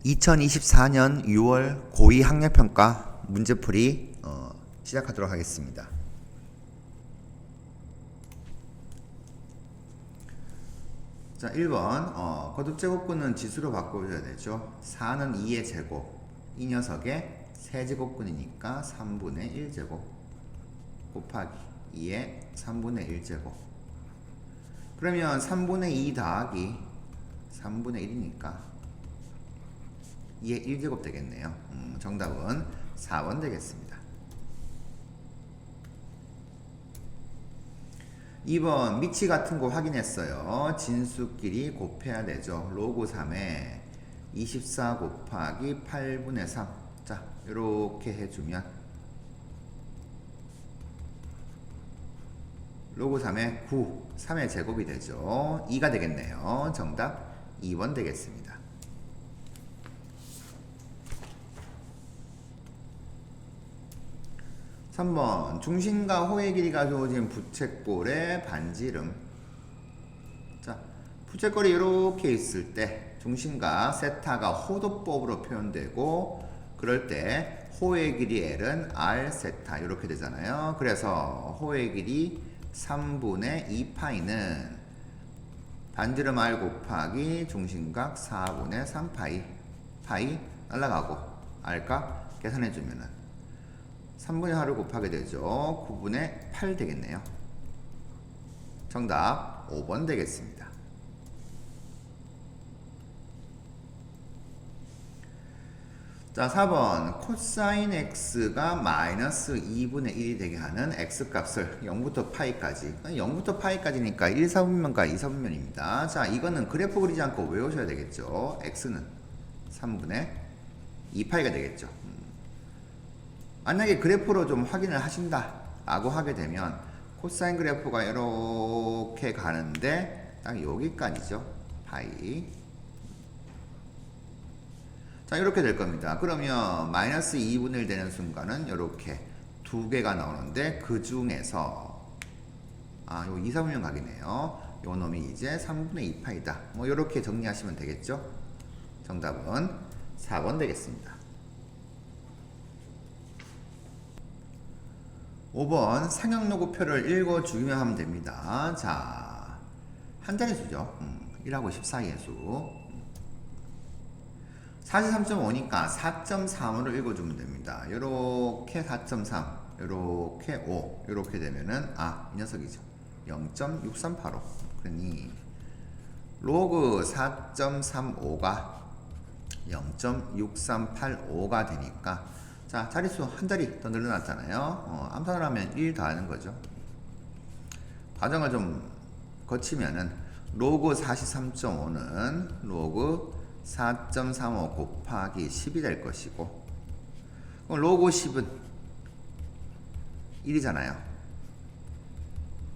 2024년 6월 고2 학력평가 문제풀이 시작하도록 하겠습니다. 자, 1번 거듭제곱근은 지수로 바꿔줘야 되죠. 4는 2의 제곱, 이 녀석의 세제곱근이니까 3분의 1제곱 곱하기 2의 3분의 1제곱. 그러면 3분의 2 더하기 3분의 1이니까 2의 1제곱 되겠네요. 정답은 4번 되겠습니다. 2번 미치 같은 거 확인했어요. 진수끼리 곱해야 되죠. 로그 3에 24 곱하기 8분의 3. 자, 이렇게 해주면 로그 3에 9, 3의 제곱이 되죠. 2가 되겠네요. 정답 2번 되겠습니다. 3번 중심과 호의 길이가 주어진 부채꼴의 반지름. 자, 부채꼴이 이렇게 있을 때 중심과 세타가 호도법으로 표현되고, 그럴 때 호의 길이 L은 R 세타 이렇게 되잖아요. 그래서 호의 길이 3분의 2파이는 반지름 R 곱하기 중심각 4분의 3파이. 파이 날라가고 R값 계산해주면은 3분의 4를 곱하게 되죠. 9분의 8 되겠네요. 정답 5번 되겠습니다. 자, 4번 코사인 x가 마이너스 2분의 1이 되게 하는 x값을 0부터 파이까지, 0부터 파이까지니까 1, 4분면과 2, 4분면입니다. 자, 이거는 그래프 그리지 않고 외우셔야 되겠죠. x는 3분의 2파이가 되겠죠. 만약에 그래프로 좀 확인을 하신다 라고 하게 되면 코사인 그래프가 이렇게 가는데 딱 여기까지죠. 파이. 자, 이렇게 될 겁니다. 그러면 마이너스 2분의 1 되는 순간은 이렇게 두 개가 나오는데, 그 중에서 요 2, 3분면 각이네요. 요 놈이 이제 3분의 2파이다. 뭐 이렇게 정리하시면 되겠죠. 정답은 4번 되겠습니다. 5번 상형로그표를 읽어주기만 하면 됩니다. 자, 한 자리수죠. 1하고 14의 수. 43.5니까 4.3으로 읽어주면 됩니다. 요렇게 4.3, 요렇게 5, 요렇게 되면은 이 녀석이죠. 0.6385. 그러니 로그 4.35가 0.6385가 되니까, 자, 자릿수 한 자리 더 늘어났잖아요. 암산을 하면 1 더하는 거죠. 과정을 좀 거치면은 로그 43.5는 로그 4.35 곱하기 10이 될 것이고, 그럼 로그 10은 1이잖아요.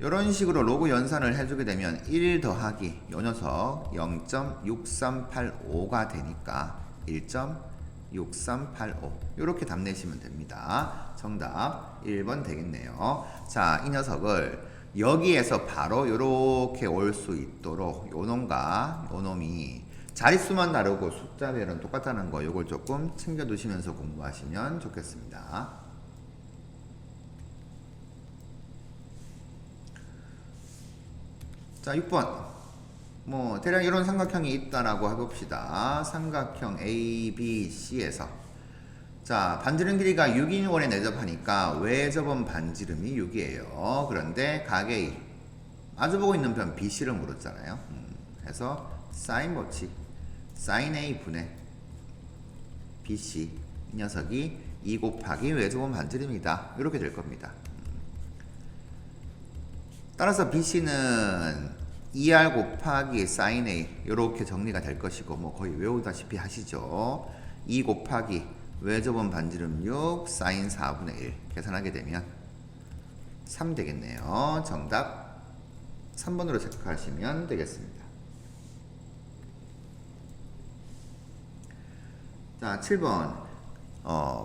이런 식으로 로그 연산을 해주게 되면 1 더하기 요 녀석 0.6385가 되니까 1.6385 이렇게 답 내시면 됩니다. 정답 1번 되겠네요. 자, 이 녀석을 여기에서 바로 이렇게 올 수 있도록 요 놈과 요 놈이 자릿수만 다르고 숫자별은 똑같다는 거, 요걸 조금 챙겨두시면서 공부하시면 좋겠습니다. 자, 6번. 뭐 대략 이런 삼각형이 있다라고 해봅시다. 삼각형 ABC에서 자, 반지름 길이가 6인 원에 내접하니까 외접은 반지름이 6이에요. 그런데 각의 마주보고 있는 편 BC를 물었잖아요. 그래서 사인 법칙, 사인 A 분의 BC, 이 녀석이 2 곱하기 외접은 반지름이다. 이렇게 될 겁니다. 따라서 BC는 2R 곱하기 사인 A 이렇게 정리가 될 것이고, 뭐 거의 외우다시피 하시죠. 2 곱하기 외접은 반지름 6 사인 4분의 1 계산하게 되면 3 되겠네요. 정답 3번으로 체크하시면 되겠습니다. 자, 7번.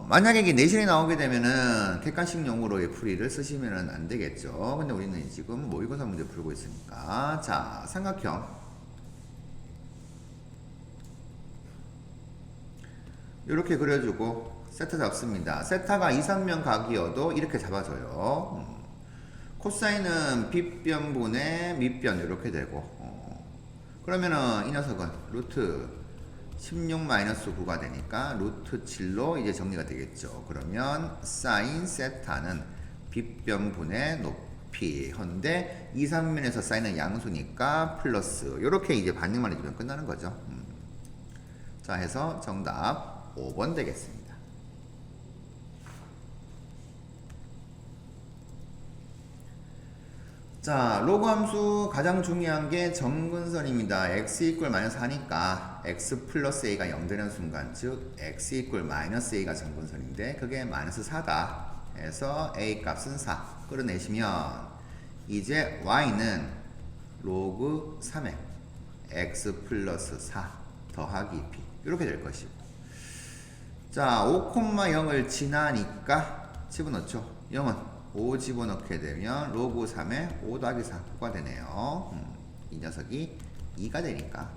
만약에 이게 내신이 나오게 되면은 객관식용으로의 풀이를 쓰시면은 안 되겠죠. 근데 우리는 지금 모의고사 문제 풀고 있으니까. 자, 삼각형 이렇게 그려주고 세타 잡습니다. 세타가 이삼면 각이어도 이렇게 잡아줘요. 코사인은 빗변분의 밑변 이렇게 되고 그러면은 이 녀석은 루트 16-9가 되니까 루트 7로 이제 정리가 되겠죠. 그러면 사인 세타는 빗변분의 높이 헌데 이삼면에서 사인은 양수니까 플러스 이렇게 이제 반응만 해주면 끝나는 거죠. 자 해서 정답 5번 되겠습니다. 자, 로그 함수 가장 중요한 게 정근선입니다. x 이퀄 마이너스 하니까 x 플러스 a가 0 되는 순간 즉 x 이퀄 마이너스 a가 정근선인데 그게 마이너스 4다 해서 a 값은 4 끌어내시면 이제 y는 로그 3의 x 플러스 4 더하기 b 이렇게 될 것이고 자 5,0을 지나니까 집어넣죠. 0은 5 집어넣게 되면 로그 3에 5 더하기 4 9가 되네요. 이 녀석이 2가 되니까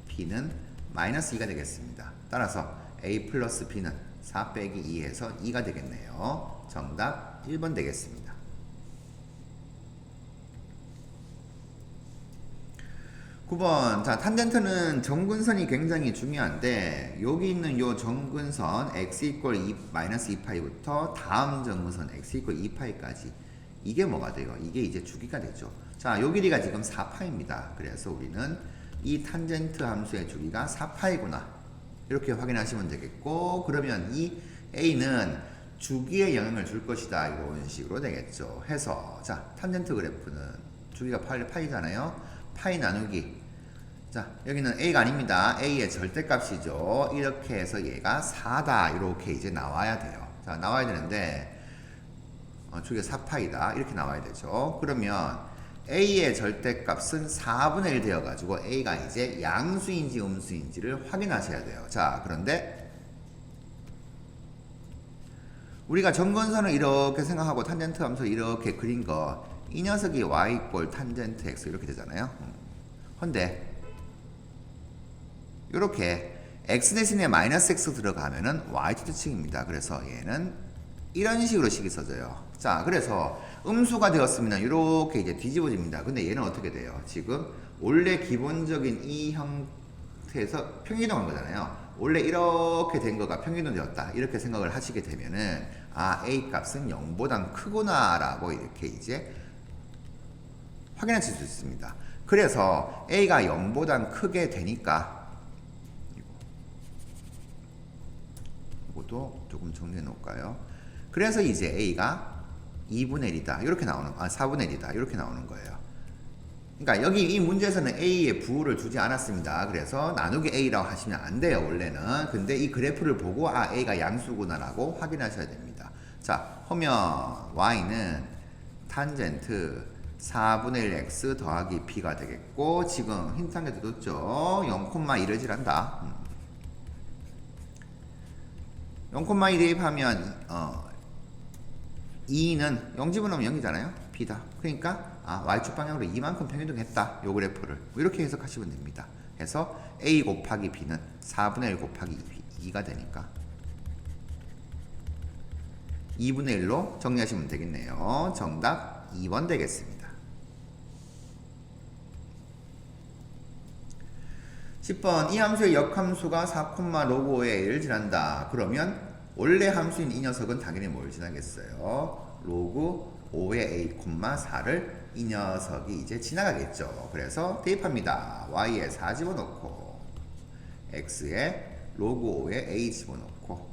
b는 마이너스 2가 되겠습니다. 따라서 a 플러스 b는 4 빼기 2에서 2가 되겠네요. 정답 1번 되겠습니다. 9번 자 탄젠트는 정근선이 굉장히 중요한데 여기 있는 요 정근선 x 이퀄 마이너스 2파이부터 다음 정근선 x 이퀄 2파이까지 이게 뭐가 돼요? 이게 이제 주기가 되죠. 자 요 길이가 지금 4파입니다. 그래서 우리는 이 탄젠트 함수의 주기가 4파이구나 이렇게 확인하시면 되겠고 그러면 이 a는 주기에 영향을 줄 것이다 이런 식으로 되겠죠. 해서 자 탄젠트 그래프는 주기가 파이잖아요. 파이 나누기 자 여기는 a가 아닙니다. a의 절대값이죠. 이렇게 해서 얘가 4다 이렇게 이제 나와야 돼요. 자 나와야 되는데 주기가 4파이다 이렇게 나와야 되죠. 그러면 a의 절대값은 4분의 1 되어 가지고 a가 이제 양수인지 음수인지를 확인하셔야 돼요. 자 그런데 우리가 정근선을 이렇게 생각하고 탄젠트 함수 이렇게 그린 거 이 녀석이 y 이꼴 탄젠트 x 이렇게 되잖아요. 근데 이렇게 x 대신에 마이너스 x 들어가면은 y축입니다. 그래서 얘는 이런 식으로 식이 써져요. 자, 그래서 음수가 되었으면 이렇게 이제 뒤집어집니다. 근데 얘는 어떻게 돼요? 지금 원래 기본적인 이 형태에서 평이동한 거잖아요. 원래 이렇게 된 거가 평이동 되었다. 이렇게 생각을 하시게 되면은 아, a 값은 0보단 크구나라고 이렇게 이제 확인하실 수 있습니다. 그래서 a가 0보단 크게 되니까 이것도 조금 정리해 놓을까요? 그래서 이제 a가 2분의 1이다 이렇게 나오는 4분의 1이다 이렇게 나오는 거예요. 그러니까 여기 이 문제에서는 a의 부호를 주지 않았습니다. 그래서 나누기 a라고 하시면 안 돼요 원래는. 근데 이 그래프를 보고 아 a가 양수구나라고 확인하셔야 됩니다. 자 그러면 y는 탄젠트 4분의 1 x 더하기 b가 되겠고 지금 힌트 한 개 더 줬죠. 0,1을 질한다. 0,1 대입하면 2는 0 집어넣으면 0이잖아요. b다. 그러니까 y축 방향으로 이만큼 평이동했다. 요 그래프를 뭐 이렇게 해석하시면 됩니다. 그래서 a 곱하기 b는 4분의 1 곱하기 2가 되니까 2분의 1로 정리하시면 되겠네요. 정답 2번 되겠습니다. 10번 이 함수의 역함수가 4,로그5의 1을 지난다. 그러면 원래 함수인 이 녀석은 당연히 뭘 지나겠어요? 로그 5의 a, 4를 이 녀석이 이제 지나가겠죠. 그래서 대입합니다. y에 4 집어넣고 x에 로그 5에 a 집어넣고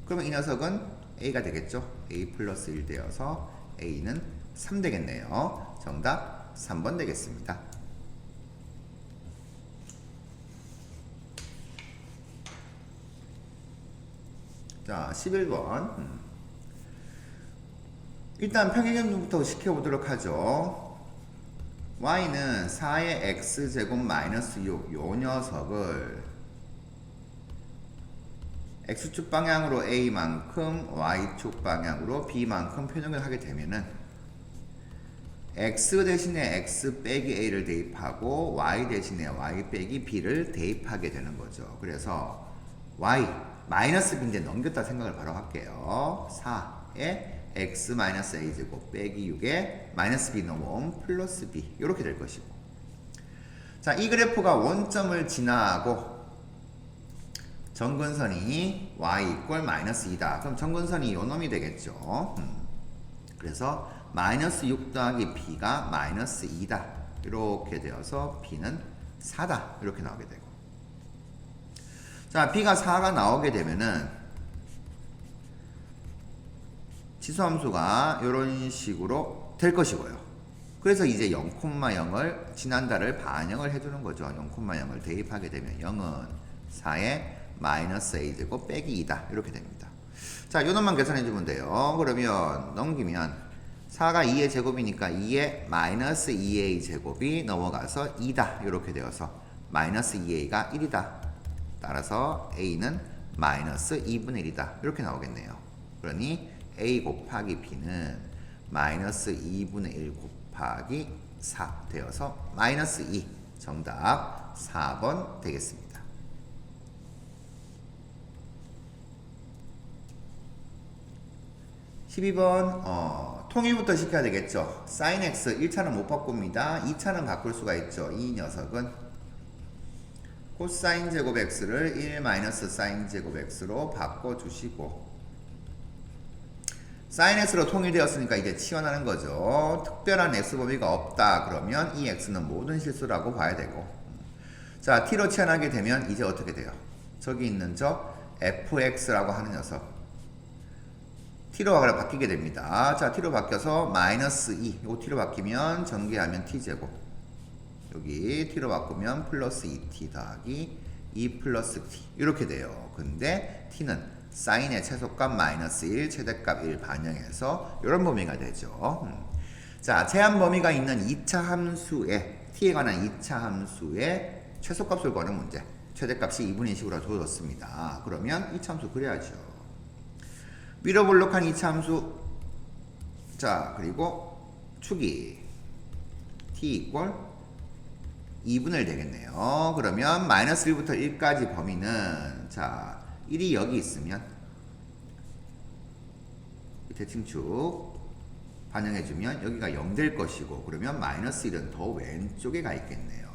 그러면 이 녀석은 a가 되겠죠. a 플러스 1 되어서 a는 3 되겠네요. 정답 3번 되겠습니다. 자, 11번. 일단 평행연분부터 시켜보도록 하죠. y는 4의 x제곱 마이너스 6, 요 녀석을 x축 방향으로 a만큼, y축 방향으로 b만큼 표현을 하게 되면은 x 대신에 x 빼기 a를 대입하고 y 대신에 y 빼기 b를 대입하게 되는 거죠. 그래서 y 마이너스 b인데 넘겼다 생각을 바로 할게요. 4에 x 마이너스 a 제곱 빼기 6에 마이너스 b 넘어옴 플러스 b 이렇게 될 것이고, 자, 이 그래프가 원점을 지나고 정근선이 y 이퀄 마이너스 2다. 그럼 정근선이 요 놈이 되겠죠. 그래서 마이너스 6 더하기 b가 마이너스 2다. 이렇게 되어서 b는 4다. 이렇게 나오게 되고, 자, b가 4가 나오게 되면은 지수함수가 이런 식으로 될 것이고요. 그래서 이제 0,0을 지난달을 반영을 해주는 거죠. 0,0을 대입하게 되면 0은 4에 마이너스 a제곱 빼기 2다. 이렇게 됩니다. 자, 요놈만 계산해주면 돼요. 그러면 넘기면 4가 2의 제곱이니까 2에 마이너스 2a 제곱이 넘어가서 2다. 이렇게 되어서 마이너스 2a가 1이다. 따라서 a는 마이너스 2분의 1이다. 이렇게 나오겠네요. 그러니 a 곱하기 b는 마이너스 2분의 1 곱하기 4 되어서 마이너스 2. 정답 4번 되겠습니다. 12번 통일부터 시켜야 되겠죠. sin x 1차는 못 바꿉니다. 2차는 바꿀 수가 있죠. 이 녀석은 코사인 제곱 x를 1 마이너스 사인 제곱 x로 바꿔주시고, sin x로 통일되었으니까 이제 치환하는 거죠. 특별한 x 범위가 없다 그러면 이 x는 모든 실수라고 봐야 되고, 자, t로 치환하게 되면 이제 어떻게 돼요? 저기 있는 저 fx라고 하는 녀석 t로 바뀌게 됩니다. 자, t로 바뀌어서 마이너스 2, 요거 t로 바뀌면 전개하면 t제곱, 여기 t로 바꾸면 플러스 2t 더하기 2 플러스 t 이렇게 돼요. 근데 t는 사인의 최소값 마이너스 1, 최대값 1 반영해서 이런 범위가 되죠. 자, 제한 범위가 있는 2차 함수에 t에 관한 2차 함수의 최소값을 구하는 문제, 최대값이 2분의 1식으로 주어졌습니다. 그러면 2차 함수 그려야죠. 위로 볼록한 2차 함수, 자, 그리고 축이 t 이퀄 2분의 1 되겠네요. 그러면 마이너스 1부터 1까지 범위는, 자, 1이 여기 있으면 대칭축 반영해주면 여기가 0 될 것이고, 그러면 마이너스 1은 더 왼쪽에 가 있겠네요.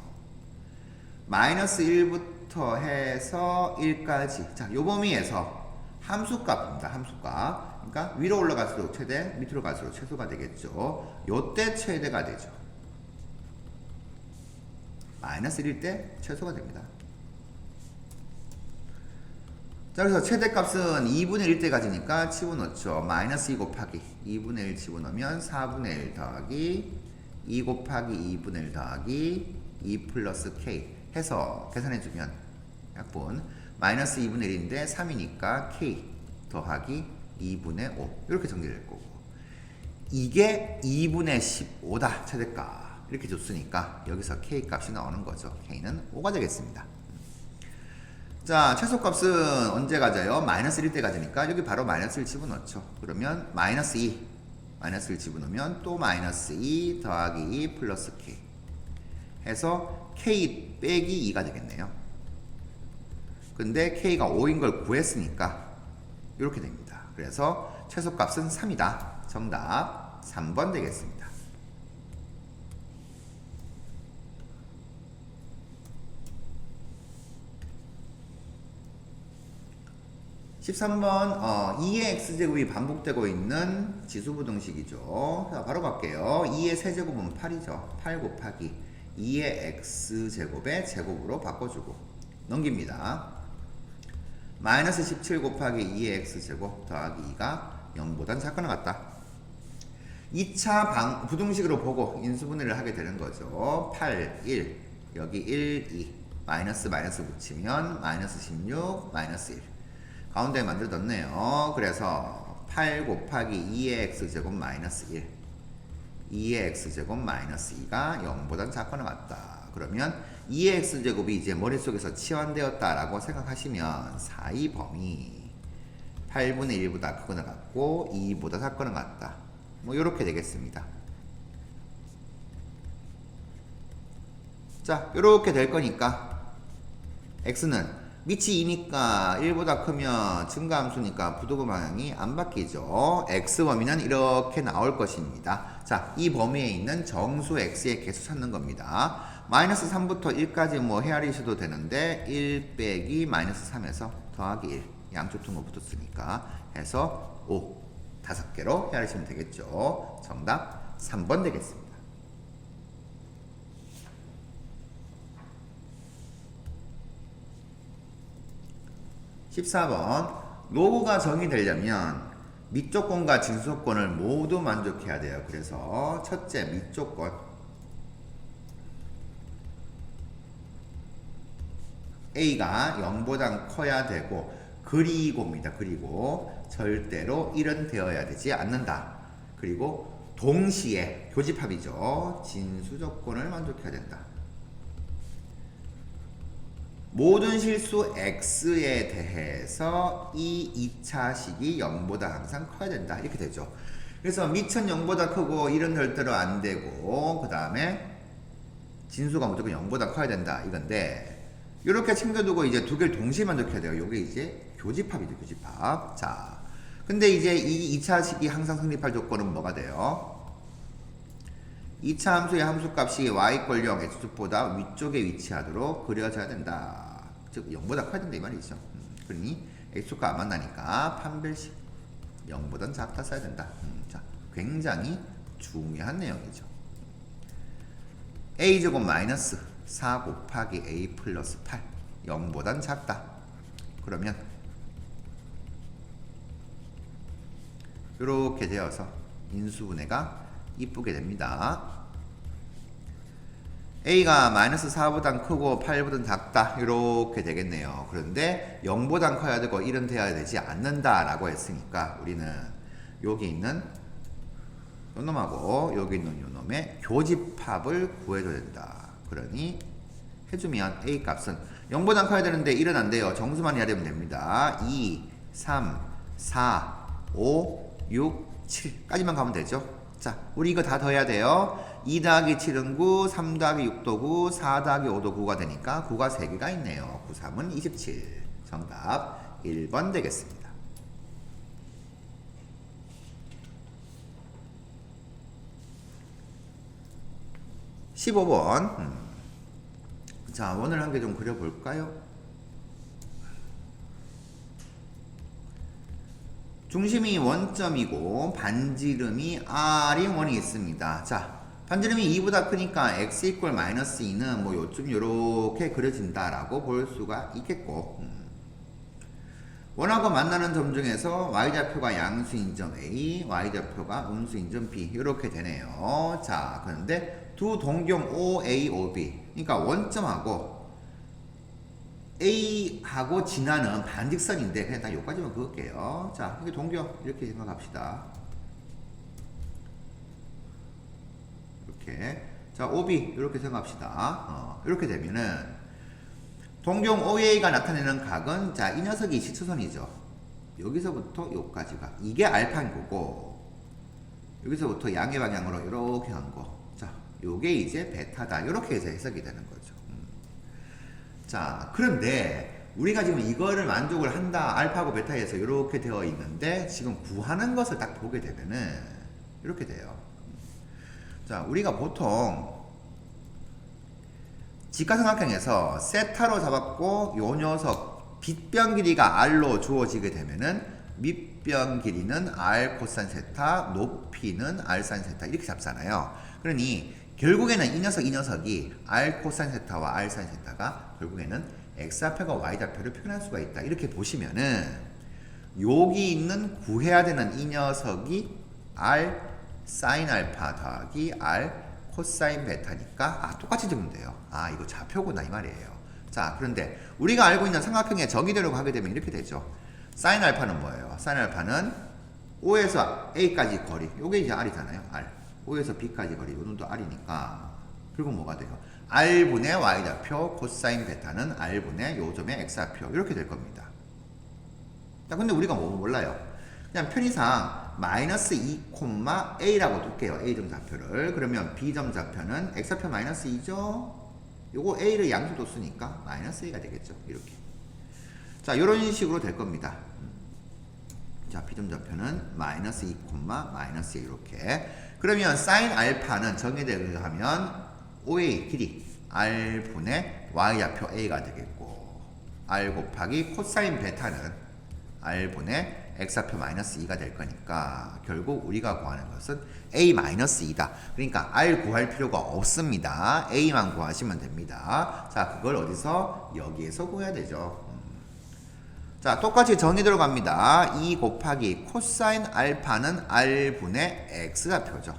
마이너스 1부터 해서 1까지, 자, 요 범위에서 함수값입니다. 함수값. 그러니까 위로 올라갈수록 최대, 밑으로 갈수록 최소가 되겠죠. 요때 최대가 되죠. 마이너스 1일 때 최소가 됩니다. 자, 그래서 최대값은 2분의 1때까지니까 집어넣죠. 마이너스 2 곱하기 2분의 1 집어넣으면 4분의 1 더하기 2 곱하기 2분의 1 더하기 2 플러스 k 해서 계산해주면 약분 마이너스 2분의 1인데 3이니까 k 더하기 2분의 5 이렇게 정리될 거고, 이게 2분의 15다 최대값 이렇게 줬으니까 여기서 k 값이 나오는 거죠. k는 5가 되겠습니다. 자, 최소값은 언제 가져요? 마이너스 1때 가지니까 여기 바로 마이너스 1 집어넣죠. 그러면 마이너스 2 마이너스 1 집어넣으면 또 마이너스 2 더하기 2 플러스 k 해서 k 빼기 2가 되겠네요. 근데 k가 5인 걸 구했으니까 이렇게 됩니다. 그래서 최소값은 3이다. 정답 3번 되겠습니다. 13번 2의 x제곱이 반복되고 있는 지수부등식이죠. 자, 바로 갈게요. 2의 세제곱은 8이죠. 8 곱하기 2의 x제곱의 제곱으로 바꿔주고 넘깁니다. 마이너스 17 곱하기 2의 x제곱 더하기 2가 0보단 작거나 같다. 2차 부등식으로 보고 인수분해를 하게 되는 거죠. 8, 1, 여기 1, 2, 마이너스 마이너스 붙이면 마이너스 16, 마이너스 1 가운데 만들어 뒀네요. 그래서 8 곱하기 2의 x제곱 마이너스 1 2의 x제곱 마이너스 2가 0보단 작거나 같다. 그러면 2의 x제곱이 이제 머릿속에서 치환되었다라고 생각하시면 4의 범위 8분의 1보다 크거나 같고 2보다 작거나 같다. 뭐 이렇게 되겠습니다. 자, 요렇게 될 거니까 x는 밑이 2니까 1보다 크면 증가함수니까 부등호 방향이 안 바뀌죠. x 범위는 이렇게 나올 것입니다. 자, 이 범위에 있는 정수 x의 개수 찾는 겁니다. 마이너스 3부터 1까지 뭐 헤아리셔도 되는데 1 빼기 마이너스 3에서 더하기 1 양쪽 등호 붙었으니까 해서 5 5개로 헤아리시면 되겠죠. 정답 3번 되겠습니다. 14번 로고가 정의되려면 밑조건과 진수조건을 모두 만족해야 돼요. 그래서 첫째 밑조건 A가 0보다 커야 되고 그리고입니다. 그리고 절대로 1은 되어야 되지 않는다. 그리고 동시에 교집합이죠. 진수조건을 만족해야 된다. 모든 실수 x에 대해서 이 2차식이 0보다 항상 커야 된다. 이렇게 되죠. 그래서 밑은 0보다 크고 1은 절대로 안 되고 그 다음에 진수가 무조건 0보다 커야 된다. 이건데 이렇게 챙겨두고 이제 두 개를 동시에 만족해야 돼요. 이게 이제 교집합이죠. 교집합. 자, 근데 이제 이 2차식이 항상 성립할 조건은 뭐가 돼요? 2차 함수의 함수값이 y=0 x축보다 위쪽에 위치하도록 그려져야 된다. 즉 0보다 커야 된다 이 말이죠. 그러니 x축과 안 만나니까 판별식 0보단 작다 써야 된다. 자, 굉장히 중요한 내용이죠. a제곱 마이너스 4 곱하기 a 플러스 8 0보단 작다. 그러면 이렇게 되어서 인수분해가 이쁘게 됩니다. A가 마이너스 4보단 크고 8보단 작다 이렇게 되겠네요. 그런데 0보단 커야 되고 1은 돼야 되지 않는다 라고 했으니까 우리는 여기 있는 요놈하고 여기 있는 요놈의 교집합을 구해줘야 된다. 그러니 해주면 A 값은 0보단 커야 되는데 1은 안 돼요. 정수만 해야 되면 됩니다. 2, 3, 4, 5, 6, 7까지만 가면 되죠. 자, 우리 이거 다 더해야 돼요. 2 더하기 7은 9, 3 더하기 6도 9, 4 더하기 5도 9가 되니까 9가 3개가 있네요. 9, 3은 27. 정답 1번 되겠습니다. 15번. 자, 원을 한 개 좀 그려볼까요? 중심이 원점이고 반지름이 R이 원이 있습니다. 자, 반지름이 2보다 크니까 x 이퀄 마이너스 2는 뭐 요쯤 요렇게 그려진다라고 볼 수가 있겠고 원하고 만나는 점 중에서 y좌표가 양수인 점 A, y좌표가 음수인 점 B 이렇게 되네요. 자, 그런데 두 동경 OA, OB 그러니까 원점하고 A하고 지나는 반직선인데 그냥 딱 여기까지만 그을게요. 자, 이게 동경 이렇게 생각합시다. 이렇게. 자, OB 이렇게 생각합시다. 이렇게 되면은 동경 OA가 나타내는 각은 자, 이 녀석이 시초선이죠. 여기서부터 여기까지가 이게 알파인 거고 여기서부터 양의 방향으로 이렇게 간 거. 자, 요게 이제 베타다. 이렇게 해서 해석이 되는 거죠. 자, 그런데 우리가 지금 이거를 만족을 한다. 알파고 베타에서 이렇게 되어 있는데 지금 구하는 것을 딱 보게 되면은 이렇게 돼요. 자, 우리가 보통 직가삼각형에서 세타로 잡았고 요 녀석 빗변 길이가 r로 주어지게 되면은 밑변 길이는 r 코사인 세타, 높이는 r 사인 세타 이렇게 잡잖아요. 그러니 결국에는 이 녀석이 r 코사인 세타와 r 사인 세타가 결국에는 x좌표가 y좌표를 표현할 수가 있다. 이렇게 보시면은 여기 있는 구해야 되는 이 녀석이 r 사인 알파 더하기 r 코사인 베타니까 똑같이 적으면 돼요. 이거 좌표구나 이 말이에요. 자, 그런데 우리가 알고 있는 삼각형의 정의대로 가게 되면 이렇게 되죠. 사인 알파는 뭐예요? 사인 알파는 O에서 A까지 거리 요게 이제 R이잖아요. R O에서 B까지 거리 요놈도 R이니까 그리고 뭐가 돼요? R분의 Y좌표 코사인 베타는 R분의 요점의 X좌표 이렇게 될 겁니다. 자, 근데 우리가 뭐 몰라요. 그냥 편의상 마이너스 2, A라고 둘게요. A점 좌표를. 그러면 B점 좌표는 X좌표 마이너스 2죠? 요거 a를 양수도 쓰니까 마이너스 a가 되겠죠. 이렇게. 자, 이런 식으로 될 겁니다. 자, 비점좌표는 마이너스 2, 마이너스 2 이렇게. 그러면 사인 알파는 정의대에 의하면 OA 길이 R분의 Y좌표 A가 되겠고, R 곱하기 코사인 베타는 R분의 X좌표 마이너스 2가 될 거니까 결국 우리가 구하는 것은 A 마이너스 2다. 그러니까 R 구할 필요가 없습니다. A만 구하시면 됩니다. 자, 그걸 어디서? 여기에서 구해야 되죠. 자, 똑같이 정의 들어갑니다. 2 곱하기 코사인 알파는 R분의 X좌표죠.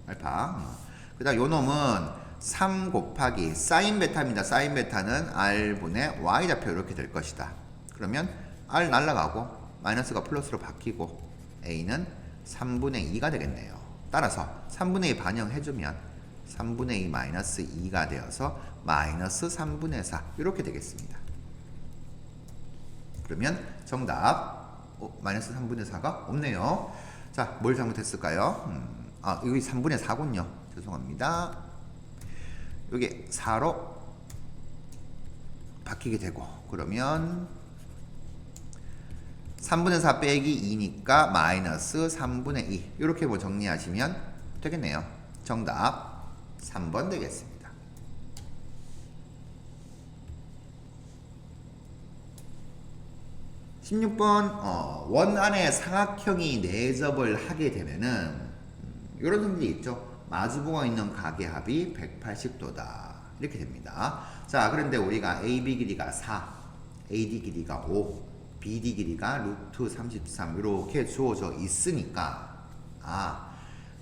알파. 그 다음 요 놈은 3 곱하기 사인 베타입니다. 사인 베타는 R분의 Y좌표 이렇게 될 것이다. 그러면 R 날라가고 마이너스가 플러스로 바뀌고 A는 3분의 2가 되겠네요. 따라서 3분의 2 반영해주면 3분의 2 마이너스 2가 되어서 마이너스 3분의 4 이렇게 되겠습니다. 그러면 정답 마이너스 3분의 4가 없네요. 자, 뭘 잘못했을까요? 여기 3분의 4군요. 죄송합니다. 여기 4로 바뀌게 되고 그러면 3분의 4 빼기 2니까 마이너스 3분의 2 이렇게 뭐 정리하시면 되겠네요. 정답 3번 되겠습니다. 16번 원 안에 삼각형이 내접을 하게 되면은 이런 성질이 있죠. 마주보고 있는 각의 합이 180도다. 이렇게 됩니다. 자, 그런데 우리가 AB 길이가 4, AD 길이가 5, BD 길이가 루트 33 이렇게 주어져 있으니까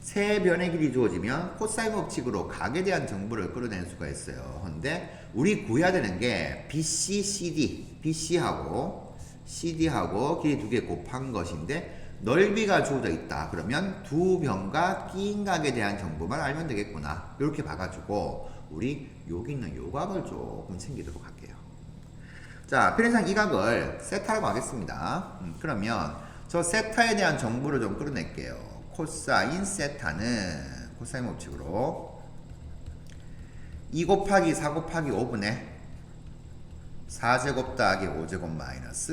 세 변의 길이 주어지면 코사인 법칙으로 각에 대한 정보를 끌어낼 수가 있어요. 근데 우리 구해야 되는 게 BC, CD, BC하고 CD하고 길이 두 개 곱한 것인데 넓이가 주어져 있다. 그러면 두 변과 끼인 각에 대한 정보만 알면 되겠구나. 이렇게 봐가지고 우리 여기 있는 요 각을 조금 챙기도록 할게요. 자, 편의상 이 각을 세타라고 하겠습니다. 그러면 저 세타에 대한 정보를 좀 끌어낼게요. 코사인 세타는 코사인 법칙으로 2 곱하기 4 곱하기 5분의 4제곱 더하기 5제곱 마이너스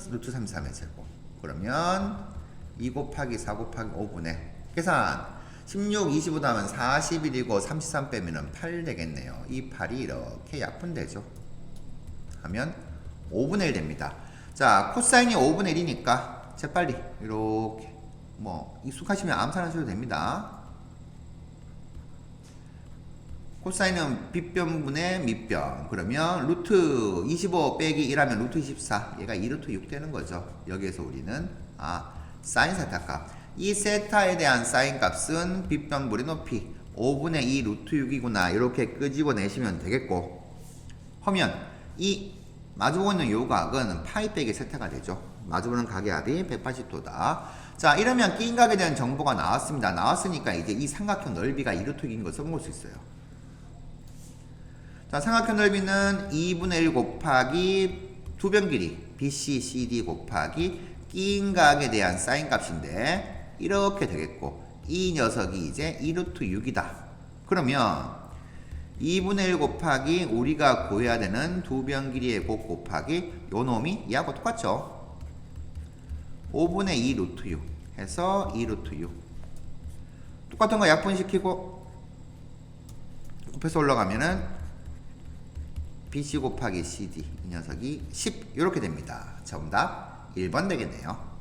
루트 33의 제곱. 그러면 2 곱하기 4 곱하기 5분의 계산 16, 25 하면 41이고 33 빼면 8 되겠네요. 이 8이 이렇게 약분되죠. 하면 5분의 1 됩니다. 자, 코사인이 5분의 1이니까 재빨리 이렇게 뭐 익숙하시면 암산하셔도 됩니다. 코사인은 빗변분의 밑변. 그러면 루트 25 빼기 1하면 루트 24. 얘가 2루트 6 되는 거죠. 여기에서 우리는 사인 세타 값. 이 세타에 대한 사인 값은 빗변분의 높이 5분의 2 루트 6이구나. 이렇게 끄집어내시면 되겠고. 하면 이 마주보고 있는 요 각은 파이 빼기 세타가 되죠. 마주보는 각의 합이 180도다. 자, 이러면 끼인 각에 대한 정보가 나왔습니다. 나왔으니까 이제 이 삼각형 넓이가 2루트 6인 걸 써먹을 수 있어요. 자, 삼각형 넓이는 2분의 1 곱하기 두 변 길이 BC, CD 곱하기 끼인 각에 대한 사인 값인데 이렇게 되겠고 이 녀석이 이제 2루트 6이다. 그러면 2분의 1 곱하기 우리가 구해야 되는 두 변 길이의 곱 곱하기 요 놈이 얘하고 똑같죠. 5분의 2 루트 6 해서 2루트 6 똑같은 거 약분시키고 곱해서 올라가면은 BC 곱하기 CD 이 녀석이 10 이렇게 됩니다. 정답 1번 되겠네요.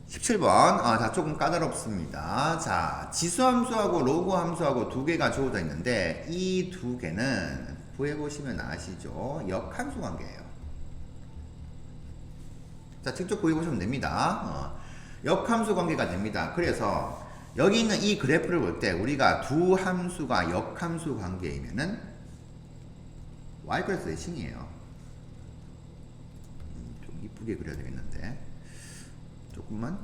17번 자, 조금 까다롭습니다. 자, 지수함수하고 로그함수하고 두 개가 주어져 있는데 이 두 개는 구해보시면 아시죠? 역함수 관계예요. 자, 직접 구해보시면 됩니다. 역함수 관계가 됩니다. 그래서 여기 있는 이 그래프를 볼 때 우리가 두 함수가 역함수 관계이면은 y플러스 대칭이에요. 좀 이쁘게 그려야 되겠는데 조금만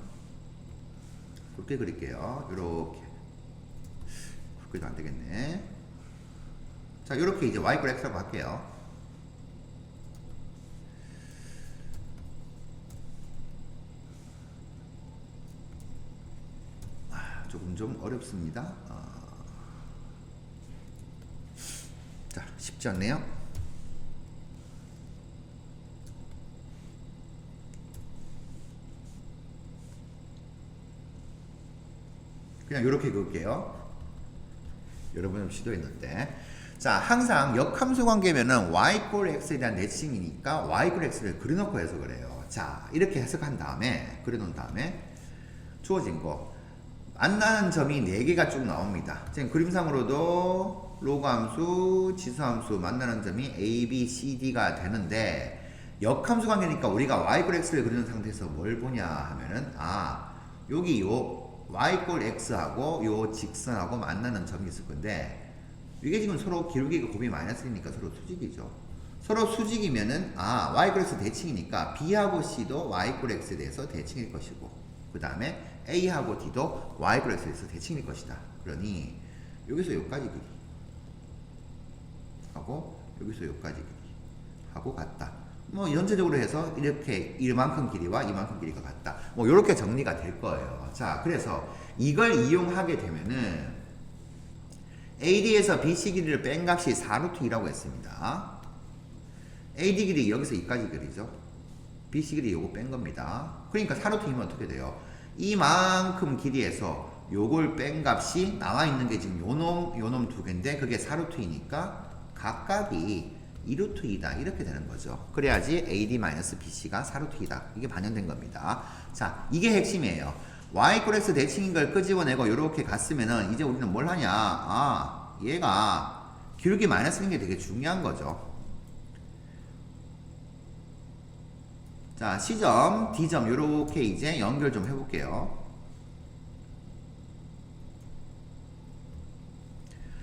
굵게 그릴게요. 요렇게 굵게도 안 되겠네. 자, 요렇게 이제 y x라고 할게요. 조금 좀 어렵습니다. 자, 쉽지 않네요. 그냥 이렇게 그을게요. 여러분 좀 시도했는데. 자, 항상 역함수 관계면은 y 꼴 x에 대한 내칭이니까 y 꼴 x를 그려놓고 해석을 해요. 자, 이렇게 해석한 다음에, 그려놓은 다음에 주어진 거 만나는 점이 4개가 쭉 나옵니다. 지금 그림상으로도 로그 함수, 지수 함수 만나는 점이 a, b, c, d가 되는데 역함수 관계니까 우리가 y 꼴 x를 그리는 상태에서 뭘 보냐 하면은 여기 요 y 꼴 x하고 요 직선하고 만나는 점이 있을 건데 이게 지금 서로 기울기가 곱이 마이너스니까 서로 수직이죠. 서로 수직이면은 y 꼴 x 대칭이니까 b하고 c도 y 꼴 x에 대해서 대칭일 것이고 그 다음에 a하고 d도 y 꼴 x에 대해서 대칭일 것이다. 그러니 여기서 여기까지 길이 하고 여기서 여기까지 길이 하고 같다. 뭐 전체적으로 해서 이렇게 이만큼 길이와 이만큼 길이가 같다. 뭐 이렇게 정리가 될 거예요. 자, 그래서 이걸 이용하게 되면은 AD에서 BC 길이를 뺀 값이 4루트 2라고 했습니다. AD 길이 여기서 2까지 길이죠. BC 길이 요거 뺀 겁니다. 그러니까 4루트 2면 어떻게 돼요? 이만큼 길이에서 요걸 뺀 값이 나와 있는 게 지금 요놈 두 개인데 그게 4루트 2니까 각각이 2루트 2다 이렇게 되는 거죠. 그래야지 AD-BC가 4루트 2다 이게 반영된 겁니다. 자, 이게 핵심이에요. y 꼴 x 대칭인 걸 끄집어내고 이렇게 갔으면은 이제 우리는 뭘 하냐? 얘가 기울기 마이너스인 게 되게 중요한 거죠. 자, C점, D점 요렇게 이제 연결 좀 해볼게요.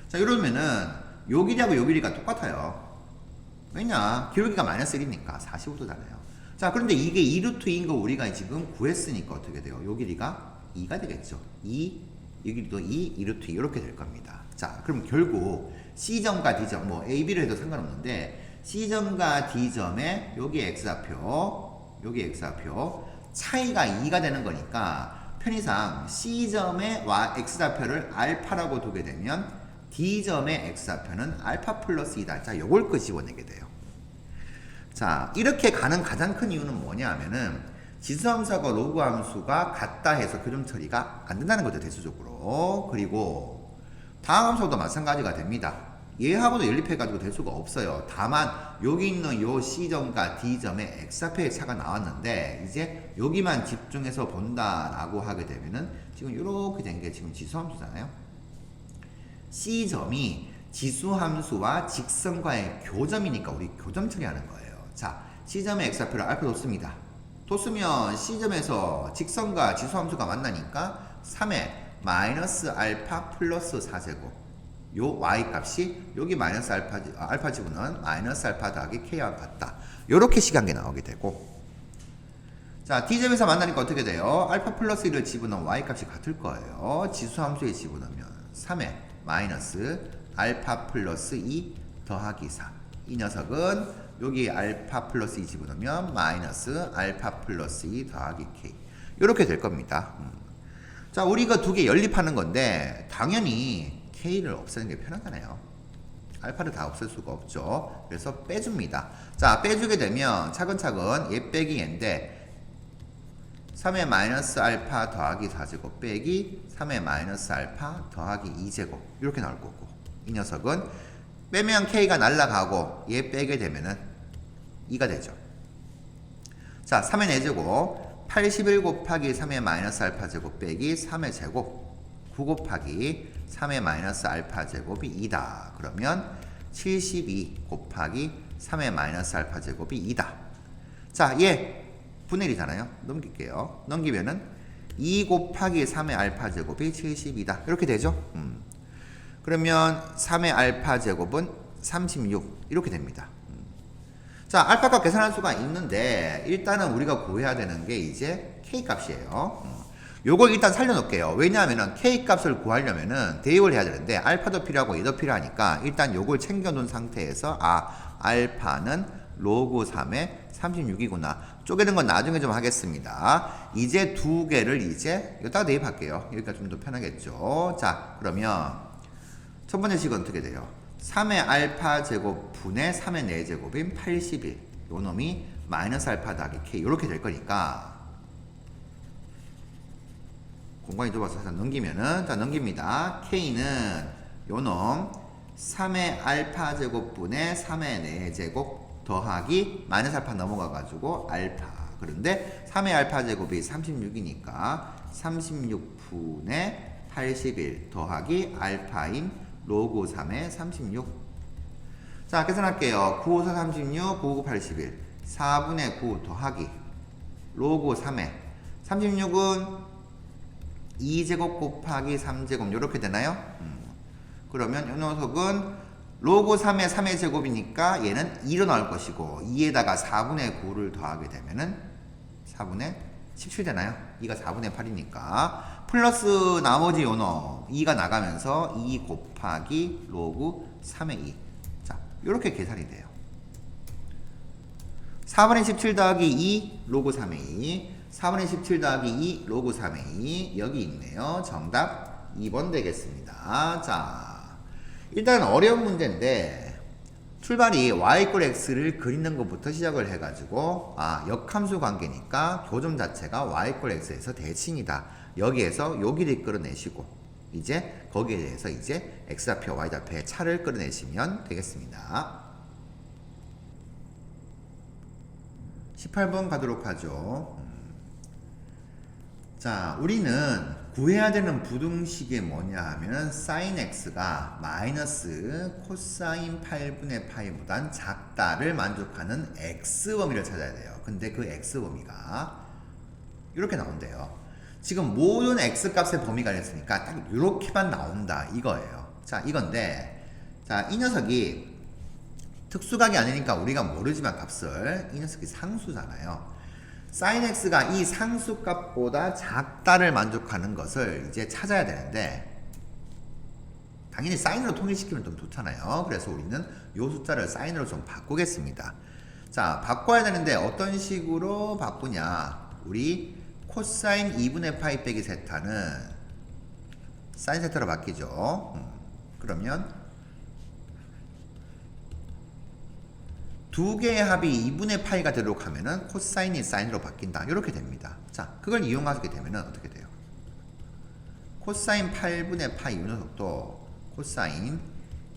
자, 이러면은 요 길이하고 요 길이가 똑같아요. 왜냐? 기울기가 마이너스 1이니까 45도잖아요. 자, 그런데 이게 2루트 2인 거 우리가 지금 구했으니까 어떻게 돼요? 요 길이가 2가 되겠죠. 2, 이 길이도 2, 2루트 2 이렇게 될 겁니다. 자, 그럼 결국 C점과 D점, 뭐 A, B를 해도 상관없는데 C점과 D점의 여기 X좌표, 여기 X좌표 차이가 2가 되는 거니까 편의상 C점의 X좌표를 알파라고 두게 되면 D점의 X좌표는 알파 플러스 2다. 자, 요걸 끄집어내게 돼요. 자, 이렇게 가는 가장 큰 이유는 뭐냐 하면은 지수함수하고 로그 함수가 같다 해서 교점 처리가 안 된다는 거죠, 대수적으로. 그리고 다음 함수도 마찬가지가 됩니다. 얘하고도 연립해가지고 될 수가 없어요. 다만 여기 있는 요 C점과 D점의 X좌표의 차가 나왔는데 이제 여기만 집중해서 본다라고 하게 되면은 지금 이렇게 된 게 지금 지수함수잖아요. C점이 지수함수와 직선과의 교점이니까 우리 교점 처리하는 거예요. 자, C점의 X좌표를 알파 뒀습니다. 뒀으면 C점에서 직선과 지수함수가 만나니까 3의 마이너스 알파 플러스 4제곱 요 Y값이 여기 마이너스 알파 지분은 마이너스 알파 더하기 K와 같다. 요렇게 시간계 나오게 되고 자, D점에서 만나니까 어떻게 돼요? 알파 플러스 1을 집어넣으면 Y값이 같을 거예요. 지수함수에 집어넣으면 3의 마이너스 알파 플러스 2 더하기 4. 이 녀석은 여기 알파 플러스 2 집어넣으면 마이너스 알파 플러스 2 더하기 K. 이렇게 될 겁니다. 자, 우리가 두 개 연립하는 건데 당연히 K를 없애는 게 편하잖아요. 알파를 다 없앨 수가 없죠. 그래서 빼줍니다. 자, 빼주게 되면 차근차근 얘 빼기 얘인데 3의 마이너스 알파 더하기 4제곱 빼기 3의 마이너스 알파 더하기 2제곱 이렇게 나올 거고 이 녀석은 빼면 K가 날라가고 얘 빼게 되면은 2가 되죠. 자, 3의 4제곱 81 곱하기 3의 마이너스 알파 제곱 빼기 3의 제곱 9 곱하기 3의 마이너스 알파 제곱이 2다. 그러면 72 곱하기 3의 마이너스 알파 제곱이 2다. 자, 얘 분의 1이잖아요. 넘길게요. 넘기면은 2 곱하기 3의 알파 제곱이 72다. 이렇게 되죠. 그러면 3의 알파 제곱은 36 이렇게 됩니다. 자, 알파값 계산할 수가 있는데 일단은 우리가 구해야 되는 게 이제 K값이에요. 요걸 일단 살려놓을게요. 왜냐하면은 K값을 구하려면은 대입을 해야 되는데 알파도 필요하고 얘도 필요하니까 일단 요걸 챙겨놓은 상태에서 알파는 로그 3의 36이구나. 쪼개는 건 나중에 좀 하겠습니다. 이제 두 개를 이제 여기다가 대입할게요. 여기가 좀 더 편하겠죠. 자, 그러면 첫 번째 식은 어떻게 돼요? 3의 알파 제곱 분의 3의 4제곱인 81. 요 놈이 마이너스 알파 더하기 k 이렇게 될 거니까 공간이 좁아서 살짝 넘기면은 자 넘깁니다. k는 요 놈 3의 알파 제곱분의 3의 4제곱 더하기 마이너스 알파 넘어가가지고 알파. 그런데 3의 알파 제곱이 36이니까 36분의 81 더하기 알파인 로그 3의 36. 자, 계산할게요. 9, 4, 36, 9, 9, 81. 4분의 9 더하기 로그 3의 36은 2제곱 곱하기 3제곱 이렇게 되나요? 그러면 이 녀석은 로그 3의 3의 제곱이니까 얘는 2로 나올 것이고 2에다가 4분의 9를 더하게 되면은 4분의 17 되나요? 2가 4분의 8이니까 플러스 나머지 요놈 2가 나가면서 2 곱하기 로그 3의 2. 자, 이렇게 계산이 돼요. 4분의 17 더하기 2 로그 3의 2. 4분의 17 더하기 2 로그 3의 2. 여기 있네요. 정답 2번 되겠습니다. 자, 일단 어려운 문제인데 출발이 y = x를 그리는 것부터 시작을 해가지고 역함수 관계니까 교점 자체가 y = x에서 대칭이다. 여기에서 요 길이 끌어내시고 이제 거기에 대해서 이제 x좌표 y좌표의 차를 끌어내시면 되겠습니다. 18번 가도록 하죠. 자, 우리는 구해야 되는 부등식이 뭐냐 하면 sin x가 마이너스 코사인 8분의 파이보단 작다를 만족하는 x범위를 찾아야 돼요. 근데 그 x범위가 이렇게 나온대요. 지금 모든 x값의 범위가 됐으니까 딱 이렇게만 나온다 이거예요. 자, 이건데 자, 이 녀석이 특수각이 아니니까 우리가 모르지만 값을 이 녀석이 상수잖아요. sin x가 이 상수값보다 작다를 만족하는 것을 이제 찾아야 되는데 당연히 사인으로 통일시키면 좀 좋잖아요. 그래서 우리는 이 숫자를 사인으로 좀 바꾸겠습니다. 자, 바꿔야 되는데 어떤 식으로 바꾸냐. 우리 코사인 2분의 파이 빼기 세타는 사인 세타로 바뀌죠. 그러면 두 개의 합이 2분의 파이가 되도록 하면은 코사인이 사인으로 바뀐다. 이렇게 됩니다. 자, 그걸 이용하게 되면은 어떻게 돼요? 코사인 8분의 파이 이 녀석도 코사인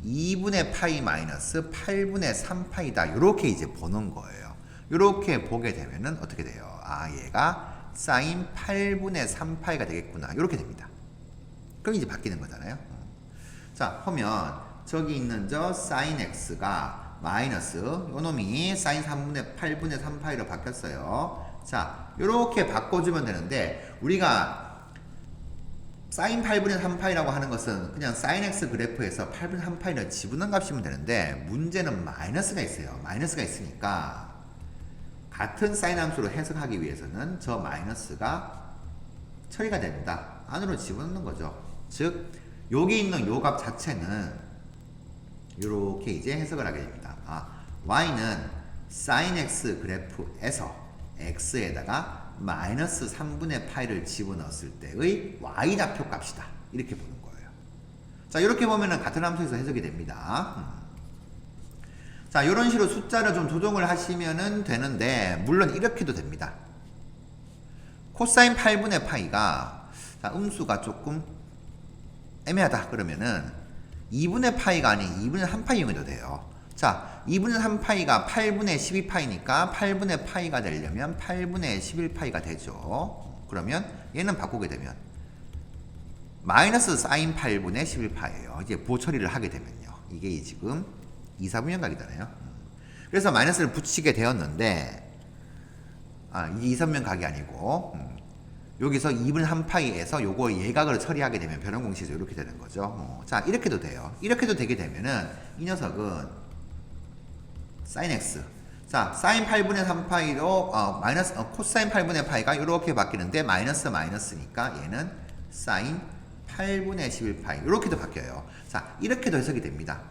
2분의 파이 마이너스 8분의 3파이다. 이렇게 이제 보는 거예요. 이렇게 보게 되면은 어떻게 돼요? 얘가 사인 8분의 3파이가 되겠구나. 이렇게 됩니다. 그럼 이제 바뀌는 거잖아요. 자, 그러면 저기 있는 저 사인 x가 마이너스 요놈이 사인 3분의 8분의 3파이로 바뀌었어요. 자, 요렇게 바꿔주면 되는데 우리가 사인 8분의 3파이라고 하는 것은 그냥 사인 x 그래프에서 8분의 3파이를 집어넣은 값이면 되는데 문제는 마이너스가 있어요. 마이너스가 있으니까 같은 사인 함수로 해석하기 위해서는 저 마이너스가 처리가 됩니다. 안으로 집어넣는 거죠. 즉 여기 있는 요 값 자체는 이렇게 이제 해석을 하게 됩니다. y는 sin x 그래프에서 x에다가 마이너스 3분의 파이를 집어넣었을 때의 y좌표 값이다. 이렇게 보는 거예요. 자, 이렇게 보면은 같은 함수에서 해석이 됩니다. 자, 이런 식으로 숫자를 좀 조정을 하시면은 되는데 물론 이렇게도 됩니다. 코사인 8분의 파이가 음수가 조금 애매하다 그러면은 2분의 파이가 아닌 2분의 3파이 이용해도 돼요. 자, 2분의 3파이가 8분의 12파이니까 8분의 파이가 되려면 8분의 11파이가 되죠. 그러면 얘는 바꾸게 되면 마이너스 사인 8분의 11파이예요. 이제 보처리를 하게 되면요. 이게 지금 2, 4분면각이잖아요. 그래서 마이너스를 붙이게 되었는데 이게 2, 3면각이 아니고 여기서 2분의 3파이에서 요거 예각을 처리하게 되면 변형 공식에서 이렇게 되는 거죠. 자, 이렇게도 돼요. 이렇게도 되게 되면은 이 녀석은 sin x. 자, sin 8분의 3파이로 마이너스 코사인 8분의 파이가 이렇게 바뀌는데 마이너스 마이너스니까 얘는 sin 8분의 11파이 이렇게도 바뀌어요. 자, 이렇게도 해석이 됩니다.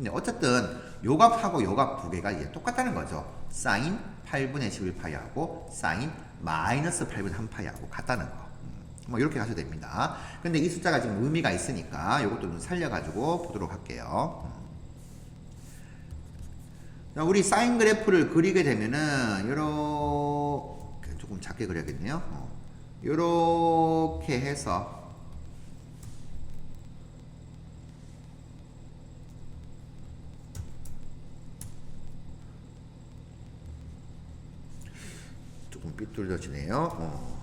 근데 어쨌든 요 값하고 요 값 두 개가 이제 똑같다는 거죠. 사인 8분의 11파이하고 사인 마이너스 8분의 1파이하고 같다는 거. 뭐 이렇게 가셔도 됩니다. 근데 이 숫자가 지금 의미가 있으니까 이것도 좀 살려가지고 보도록 할게요. 자, 우리 사인 그래프를 그리게 되면은 요렇게 조금 작게 그려야겠네요. 요렇게 해서 조금 삐뚤어지네요.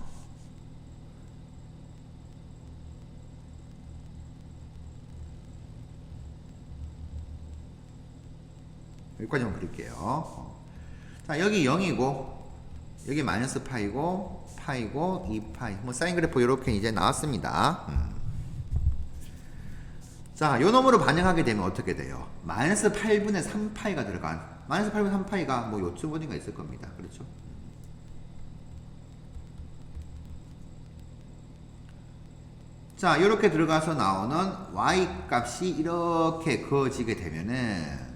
여기까지만 그릴게요. 자, 여기 0이고 여기 마이너스 파이고 파이고 2파이 뭐 사인 그래프 이렇게 이제 나왔습니다. 자, 요 놈으로 반영하게 되면 어떻게 돼요? 마이너스 8분의 3파이가 들어간 마이너스 8분의 3파이가 뭐 요쯤 어딘가 있을 겁니다. 그렇죠? 자, 이렇게 들어가서 나오는 y 값이 이렇게 그어지게 되면은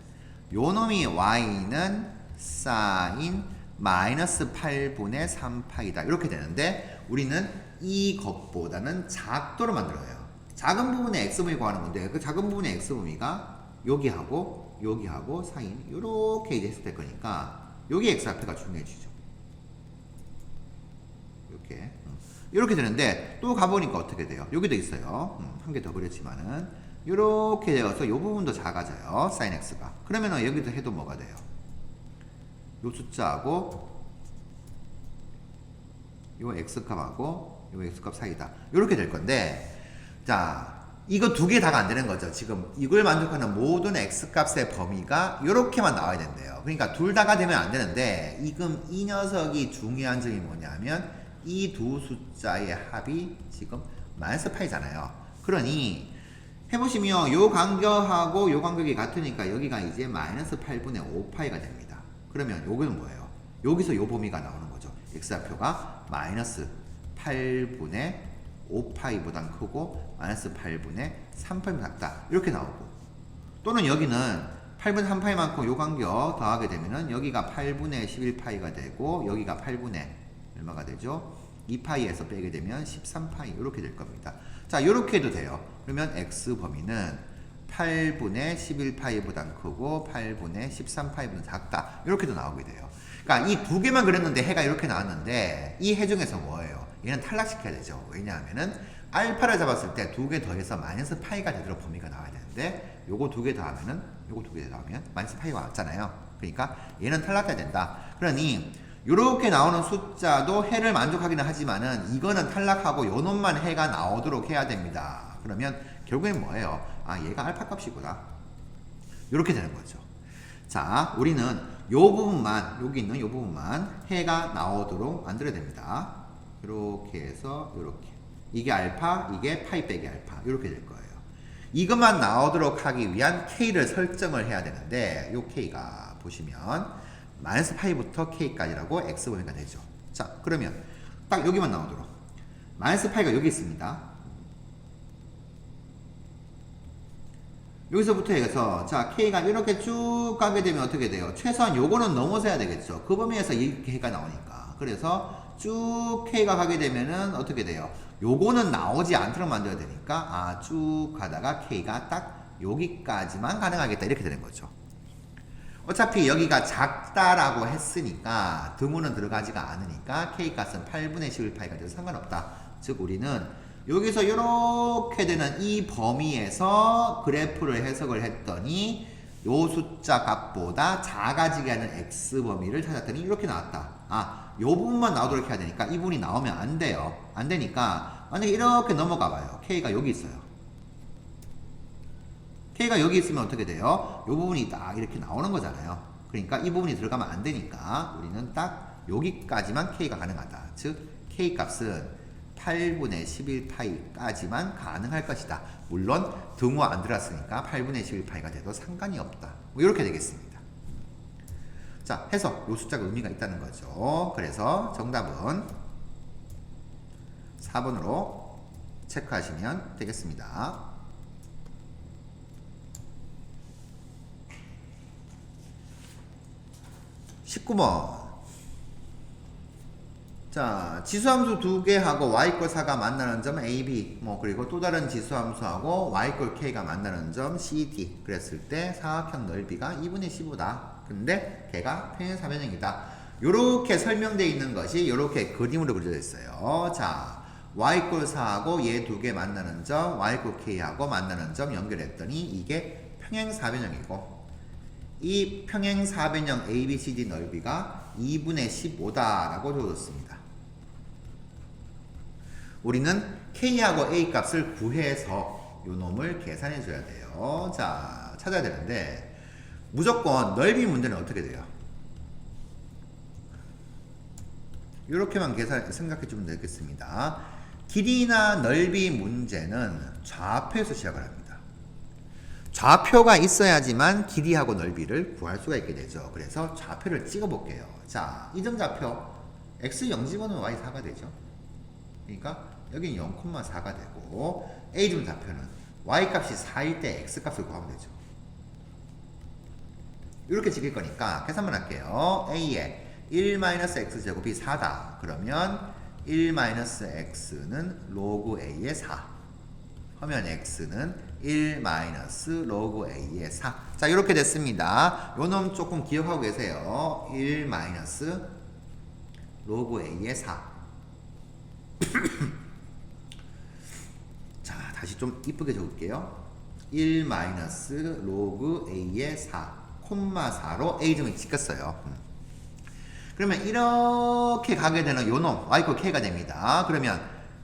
요 놈이 y는 사인 마이너스 8분의 3파이다. 이렇게 되는데 우리는 이 것보다는 작도로 만들어요. 작은 부분의 x분이 구하는 건데 그 작은 부분의 x분이가 여기하고 사인 이렇게 이제 했을 거니까 여기 x좌표가 중요해지죠. 이렇게 되는데 또 가보니까 어떻게 돼요? 여기도 있어요. 한 개 더 그렸지만은 이렇게 되어서 이 부분도 작아져요. sin x가. 그러면은 여기도 해도 뭐가 돼요? 요 숫자하고 요 x값하고 요 x값 사이다. 이렇게 될 건데 자 이거 두 개 다가 안 되는 거죠. 지금 이걸 만족하는 모든 x값의 범위가 이렇게만 나와야 된대요. 그러니까 둘 다가 되면 안 되는데 지금 이 녀석이 중요한 점이 뭐냐면 이 두 숫자의 합이 지금 마이너스 파이잖아요. 그러니 해보시면 요 간격하고 요 간격이 같으니까 여기가 이제 마이너스 8분의 5파이가 됩니다. 그러면 요거는 뭐예요? 여기서 요 범위가 나오는 거죠. x좌표가 마이너스 8분의 5파이보단 크고 마이너스 8분의 3파이보다 작다. 이렇게 나오고 또는 여기는 8분의 3파이만큼 요 간격 더하게 되면은 여기가 8분의 11파이가 되고 여기가 8분의 얼마가 되죠? 2파이에서 빼게 되면 13파이 이렇게 될 겁니다. 자, 이렇게 해도 돼요. 그러면 x 범위는 8분의 11파이보단 크고 8분의 13파이보다 작다. 이렇게도 나오게 돼요. 그러니까 이 두 개만 그렸는데 해가 이렇게 나왔는데 이 해 중에서 뭐예요? 얘는 탈락시켜야 되죠. 왜냐하면은 알파를 잡았을 때 두 개 더해서 마이너스 파이가 되도록 범위가 나와야 되는데 요거 두 개 더하면은 요거 두 개 더하면 마이너스 파이가 왔잖아요. 그러니까 얘는 탈락해야 된다. 그러니 요렇게 나오는 숫자도 해를 만족하기는 하지만은 이거는 탈락하고 요 놈만 해가 나오도록 해야 됩니다. 그러면 결국엔 뭐예요? 아, 얘가 알파 값이구나. 요렇게 되는 거죠. 자, 우리는 요 부분만, 여기 있는 요 부분만 해가 나오도록 만들어야 됩니다. 요렇게 해서 요렇게. 이게 알파, 이게 파이 빼기 알파. 요렇게 될 거예요. 이것만 나오도록 하기 위한 K를 설정을 해야 되는데 요 K가 보시면 마이너스 파이부터 K까지라고 X범위가 되죠. 자, 그러면 딱 여기만 나오도록 마이너스 파이가 여기 있습니다. 여기서부터 해서 자 K가 이렇게 쭉 가게 되면 어떻게 돼요? 최소한 요거는 넘어서야 되겠죠. 그 범위에서 이렇게 K가 나오니까. 그래서 쭉 K가 가게 되면은 어떻게 돼요? 요거는 나오지 않도록 만들어야 되니까 아, 쭉 가다가 K가 딱 여기까지만 가능하겠다 이렇게 되는 거죠. 어차피 여기가 작다라고 했으니까 드문은 들어가지가 않으니까 K값은 8분의 11파이가 돼서 상관없다. 즉 우리는 여기서 이렇게 되는 이 범위에서 그래프를 해석을 했더니 요 숫자 값보다 작아지게 하는 X범위를 찾았더니 이렇게 나왔다. 아, 요 부분만 나오도록 해야 되니까 이 부분이 나오면 안 돼요. 안 되니까 만약에 이렇게 넘어가 봐요. K가 여기 있어요. K가 여기 있으면 어떻게 돼요? 이 부분이 딱 이렇게 나오는 거잖아요. 그러니까 이 부분이 들어가면 안 되니까 우리는 딱 여기까지만 K가 가능하다. 즉 K 값은 8분의 11파이까지만 가능할 것이다. 물론 등호 안 들어갔으니까 8분의 11파이가 돼도 상관이 없다. 뭐 이렇게 되겠습니다. 자, 해서 이 숫자가 의미가 있다는 거죠. 그래서 정답은 4번으로 체크하시면 되겠습니다. 19번. 자, 지수함수 두 개하고 y 꼴 4가 만나는 점 AB, 뭐 그리고 또 다른 지수함수하고 y 꼴 K가 만나는 점 CD 그랬을 때 사각형 넓이가 2분의 15다. 근데 걔가 평행사변형이다. 요렇게 설명되어 있는 것이 요렇게 그림으로 그려져 있어요. 자, y 꼴 4하고 얘 두 개 만나는 점, y 꼴 K하고 만나는 점 연결했더니 이게 평행사변형이고, 이 평행사변형 ABCD 넓이가 2분의 15다라고 주어졌습니다. 우리는 K하고 A 값을 구해서 요 놈을 계산해 줘야 돼요. 자, 찾아야 되는데 무조건 넓이 문제는 어떻게 돼요? 이렇게만 생각해 주면 되겠습니다. 길이나 넓이 문제는 좌표에서 시작을 합니다. 좌표가 있어야지만 길이하고 넓이를 구할 수가 있게 되죠. 그래서 좌표를 찍어 볼게요. 자, 이점 좌표 x 0 집어넣으면 y 4가 되죠. 그러니까 여기는 0,4가 되고, a점 좌표는 y 값이 4일 때 x 값을 구하면 되죠. 이렇게 찍을 거니까 계산만 할게요. a에 1-x제곱이 4다. 그러면 1-x는 로그 a의 4 하면 x는 1-로그 a의 4. 자, 이렇게 됐습니다. 요 놈 조금 기억하고 계세요. 1-로그 a의 4. 자, 다시 좀 이쁘게 적을게요. 1-로그 a의 4, 콤마 4로 a점이 찍혔어요. 그러면 이렇게 가게 되는 요 놈 y꼴 k가 됩니다. 그러면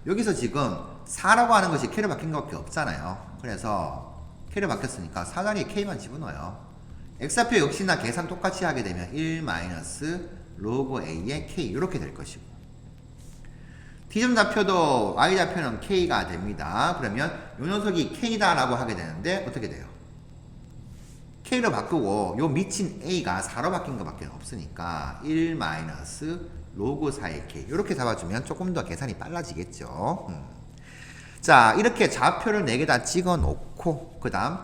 여기서 지금 4라고 하는 것이 k로 바뀐 것밖에 없잖아요. 그래서 k로 바뀌었으니까 4 자리에 k만 집어넣어요. x좌표 역시나 계산 똑같이 하게 되면 1-로그 a의 k 이렇게 될 것이고, t점 좌표도 y좌표는 k가 됩니다. 그러면 요 녀석이 k다 라고 하게 되는데 어떻게 돼요? k로 바꾸고 요 미친 a가 4로 바뀐 것밖에 없으니까 1-로그 4의 k 이렇게 잡아주면 조금 더 계산이 빨라지겠죠. 자, 이렇게 좌표를 4개 다 찍어 놓고 그 다음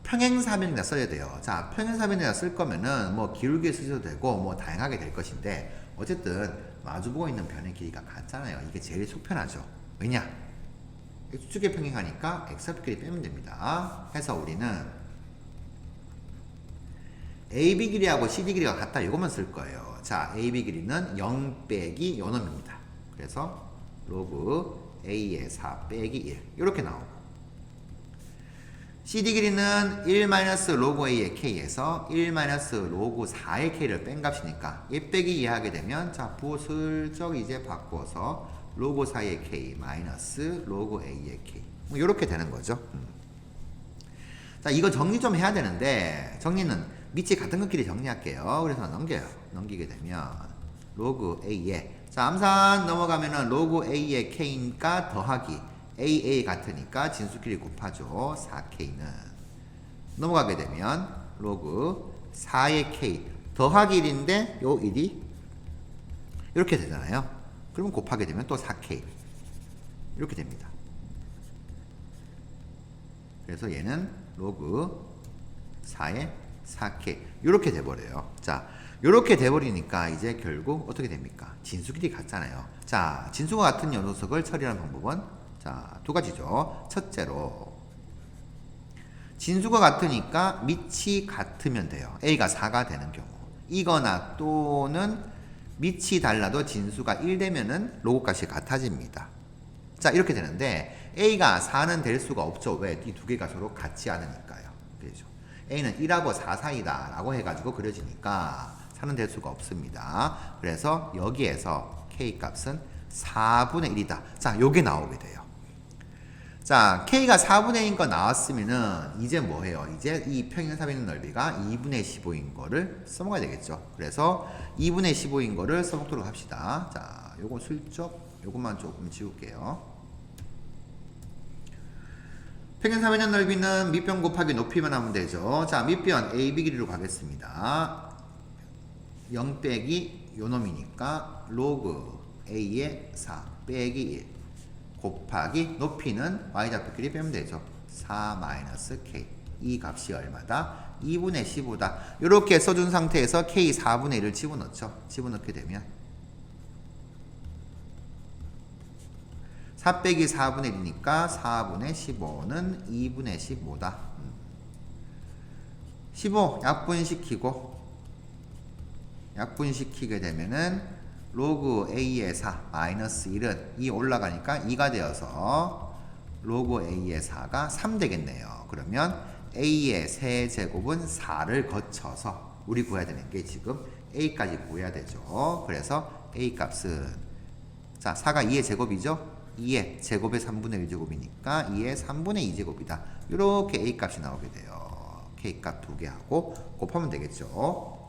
평행사변에다 써야 돼요. 자, 평행사변에다 쓸 거면은 뭐 기울기에 쓰셔도 되고 뭐 다양하게 될 것인데, 어쨌든 마주보고 있는 변의 길이가 같잖아요. 이게 제일 속편하죠. 왜냐? x축에 평행하니까 x좌표끼리 빼면 됩니다. 해서 우리는 AB 길이하고 CD 길이가 같다. 이것만 쓸 거예요. 자, AB 길이는 0 빼기 요 놈입니다. 그래서 로그 A의 4 빼기 1 이렇게 나오고, CD 길이는 1-로그 A의 K에서 1-로그 4의 K를 뺀 값이니까 1 빼기 2 하게 되면, 자, 부슬쩍 이제 바꿔서 로그 4의 K 마이너스 로그 A의 K 뭐 이렇게 되는 거죠. 자, 이거 정리 좀 해야 되는데 정리는 밑이 같은 것끼리 정리할게요. 그래서 넘기게 되면 로그 A에, 자, 암산 넘어가면은 로그 A의 K니까 더하기 AA 같으니까 진수끼리 곱하죠. 4K는 넘어가게 되면 로그 4의 K 더하기 1인데 요 1이 이렇게 되잖아요. 그러면 곱하게 되면 또 4K 이렇게 됩니다. 그래서 얘는 로그 4의 4K 이렇게 돼버려요. 자, 이렇게 돼버리니까 이제 결국 어떻게 됩니까? 진수끼리 같잖아요. 자, 진수가 같은 녀석을 처리하는 방법은 자, 두 가지죠. 첫째로 진수가 같으니까 밑이 같으면 돼요. A가 4가 되는 경우. 이거나 또는 밑이 달라도 진수가 1 되면은 로그 값이 같아집니다. 자, 이렇게 되는데 A가 4는 될 수가 없죠. 왜? 이 두 개가 서로 같지 않으니까요. 그렇죠. A는 1하고 4 사이다 라고 해가지고 그려지니까 4는 될 수가 없습니다. 그래서 여기에서 K 값은 4분의 1이다. 자, 요게 나오게 돼요. 자, K가 4분의 1인 거 나왔으면은 이제 뭐 해요? 이제 이 평행사변의 넓이가 2분의 15인 거를 써먹어야 되겠죠. 그래서 2분의 15인 거를 써먹도록 합시다. 자, 요거 슬쩍 요것만 조금 지울게요. 평행사변의 넓이는 밑변 곱하기 높이만 하면 되죠. 자, 밑변 AB 길이로 가겠습니다. 0 빼기 요 놈이니까 로그 A의 4 빼기 1 곱하기 높이는 y좌표끼리 빼면 되죠. 4 마이너스 k 이 값이 얼마다? 2분의 15다. 이렇게 써준 상태에서 K 4분의 1을 집어넣죠. 집어넣게 되면 4 빼기 4분의 1이니까 4분의 15는 2분의 15다. 15 약분시키게 되면은 로그 A의 4 마이너스 1은 2 올라가니까 2가 되어서 로그 A의 4가 3 되겠네요. 그러면 A의 세제곱은 4를 거쳐서 우리 구해야 되는 게 지금 A까지 구해야 되죠. 그래서 A 값은 자 4가 2의 제곱이죠. 2의 제곱의 3분의 1 제곱이니까 2의 3분의 2 제곱이다. 이렇게 A 값이 나오게 돼요. K 값 두 개 하고 곱하면 되겠죠.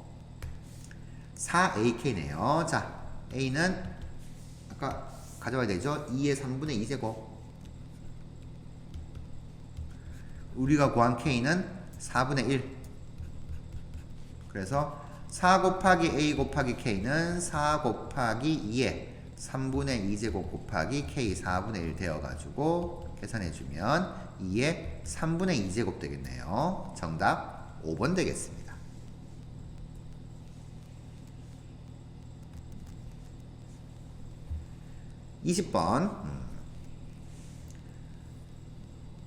4AK네요. 자, A는 아까 가져와야 되죠. 2의 3분의 2 제곱. 우리가 구한 K는 4분의 1. 그래서 4 곱하기 A 곱하기 K는 4 곱하기 2의 3분의 2제곱 곱하기 K 4분의 1 되어가지고 계산해주면 2의 3분의 2제곱 되겠네요. 정답 5번 되겠습니다. 20번.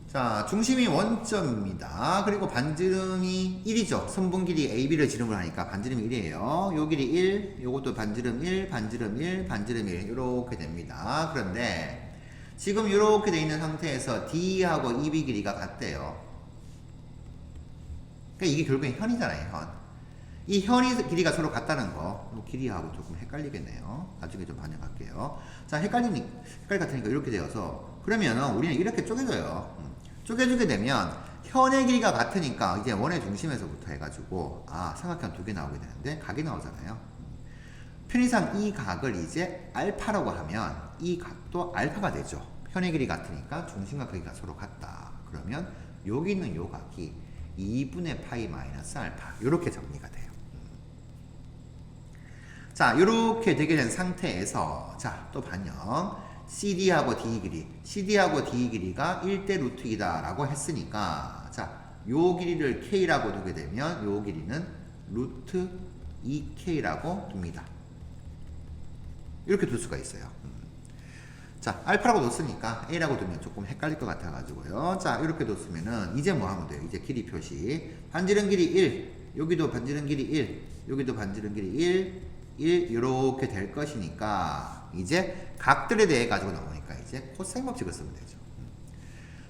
자, 중심이 원점입니다. 그리고 반지름이 1이죠. 선분 길이 AB를 지름을 하니까 반지름이 1이에요. 요 길이 1, 요것도 반지름 1, 반지름 1, 반지름 1 이렇게 됩니다. 그런데 지금 이렇게 돼 있는 상태에서 D하고 EB 길이가 같대요. 그러니까 이게 결국엔 현이잖아요. 현. 이 현이 길이가 서로 같다는 거, 이 길이하고 조금 헷갈리겠네요. 나중에 좀 반영할게요. 자, 헷갈릴 것 같으니까 이렇게 되어서 그러면 우리는 이렇게 쪼개져요. 쪼개주게 되면 현의 길이가 같으니까 이제 원의 중심에서부터 해가지고 삼각형 두 개 나오게 되는데 각이 나오잖아요. 편의상 이 각을 이제 알파라고 하면 이 각도 알파가 되죠. 현의 길이 같으니까 중심과 크기가 서로 같다. 그러면 여기 있는 요 각이 2분의 파이 마이너스 알파 이렇게 정리가 돼요. 자, 이렇게 되게 된 상태에서 자, 또 반영. CD하고 D 길이, CD하고 D 길이가 1대 루트 2다 라고 했으니까 자, 요 길이를 K라고 두게 되면 요 길이는 루트 2K라고 둡니다. 이렇게 둘 수가 있어요. 자, 알파라고 뒀으니까 A라고 두면 조금 헷갈릴 것 같아가지고요. 자, 이렇게 뒀으면은 이제 뭐 하면 돼요? 이제 길이 표시. 반지름 길이 1, 여기도 반지름 길이 1, 여기도 반지름 길이 1, 1 이렇게 될 것이니까 이제 각들에 대해 가지고 나오니까 이제 코사인 법칙을 쓰면 되죠.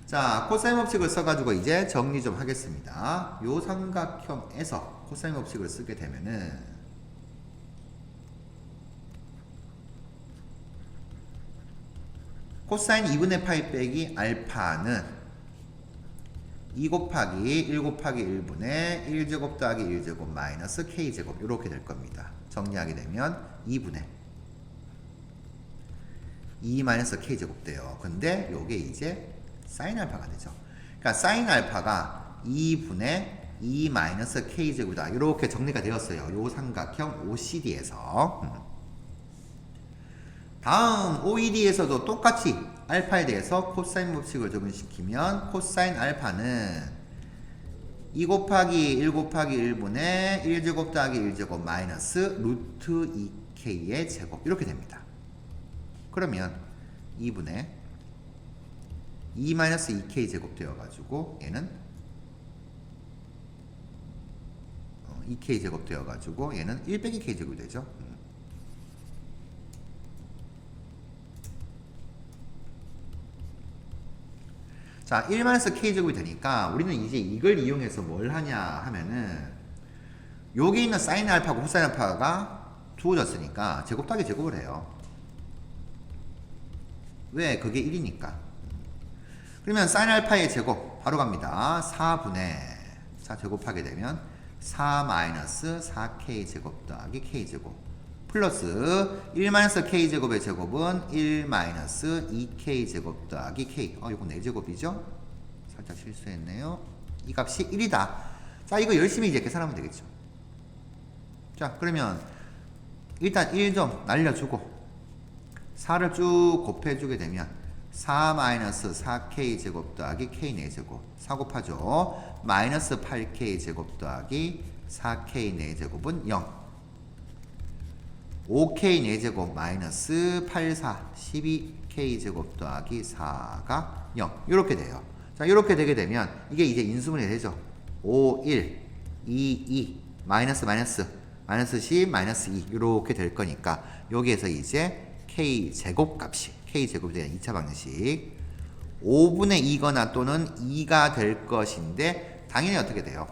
자, 코사인 법칙을 써가지고 이제 정리 좀 하겠습니다. 요 삼각형에서 코사인 법칙을 쓰게 되면은 코사인 2분의 파이 빼기 알파는 2 곱하기 1 곱하기 1분의 1제곱 더하기 1제곱 마이너스 K제곱 이렇게 될 겁니다. 정리하게 되면 2분의 2 마이너스 K제곱 돼요. 근데 요게 이제 사인 알파가 되죠. 그러니까 사인 알파가 2분의 2 마이너스 K제곱이다. 이렇게 정리가 되었어요. 요 삼각형 OCD에서. 다음 OED에서도 똑같이 알파에 대해서 코사인 법칙을 적용시키면 코사인 알파는 2 곱하기 1 곱하기 1분의 1제곱 더하기 1제곱 마이너스 루트 2K의 제곱 이렇게 됩니다. 그러면 2분의 2 마이너스 2K 제곱 되어가지고 얘는 2K 제곱 되어가지고 얘는 1 빼기 K 제곱이 되죠. 자, 1 마이너스 K제곱이 되니까 우리는 이제 이걸 이용해서 뭘 하냐 하면은 여기 있는 사인 알파고 코사인 알파가 주어졌으니까 제곱 더하기 제곱을 해요. 왜? 그게 1이니까. 그러면 사인 알파의 제곱 바로 갑니다. 4분의 자, 제곱하게 되면 4 마이너스 4K 제곱 더하기 K 제곱 플러스 1 마이너스 K제곱의 제곱은 1 마이너스 2K 제곱 더하기 K. 이거 4제곱이죠? 살짝 실수했네요. 이 값이 1이다. 자, 이거 열심히 이제 계산하면 되겠죠. 자, 그러면 일단 1 좀 날려주고 4를 쭉 곱해주게 되면 4-4k 제곱 더하기 k 4제곱 4 곱하죠. 마이너스 8k 제곱 더하기 4k 4제곱은 0. 5k 4제곱 마이너스 8, 4, 12k 제곱 더하기 4가 0. 이렇게 돼요. 자, 이렇게 되게 되면 이게 이제 인수분해 되죠. 5, 1, 2, 2, 마이너스 마이너스, 마이너스 10, 마이너스 2 이렇게 될 거니까 여기에서 이제 k 제곱 값이 k 제곱이 되는 2차 방정식 5분의 2거나 또는 2가 될 것인데 당연히 어떻게 돼요?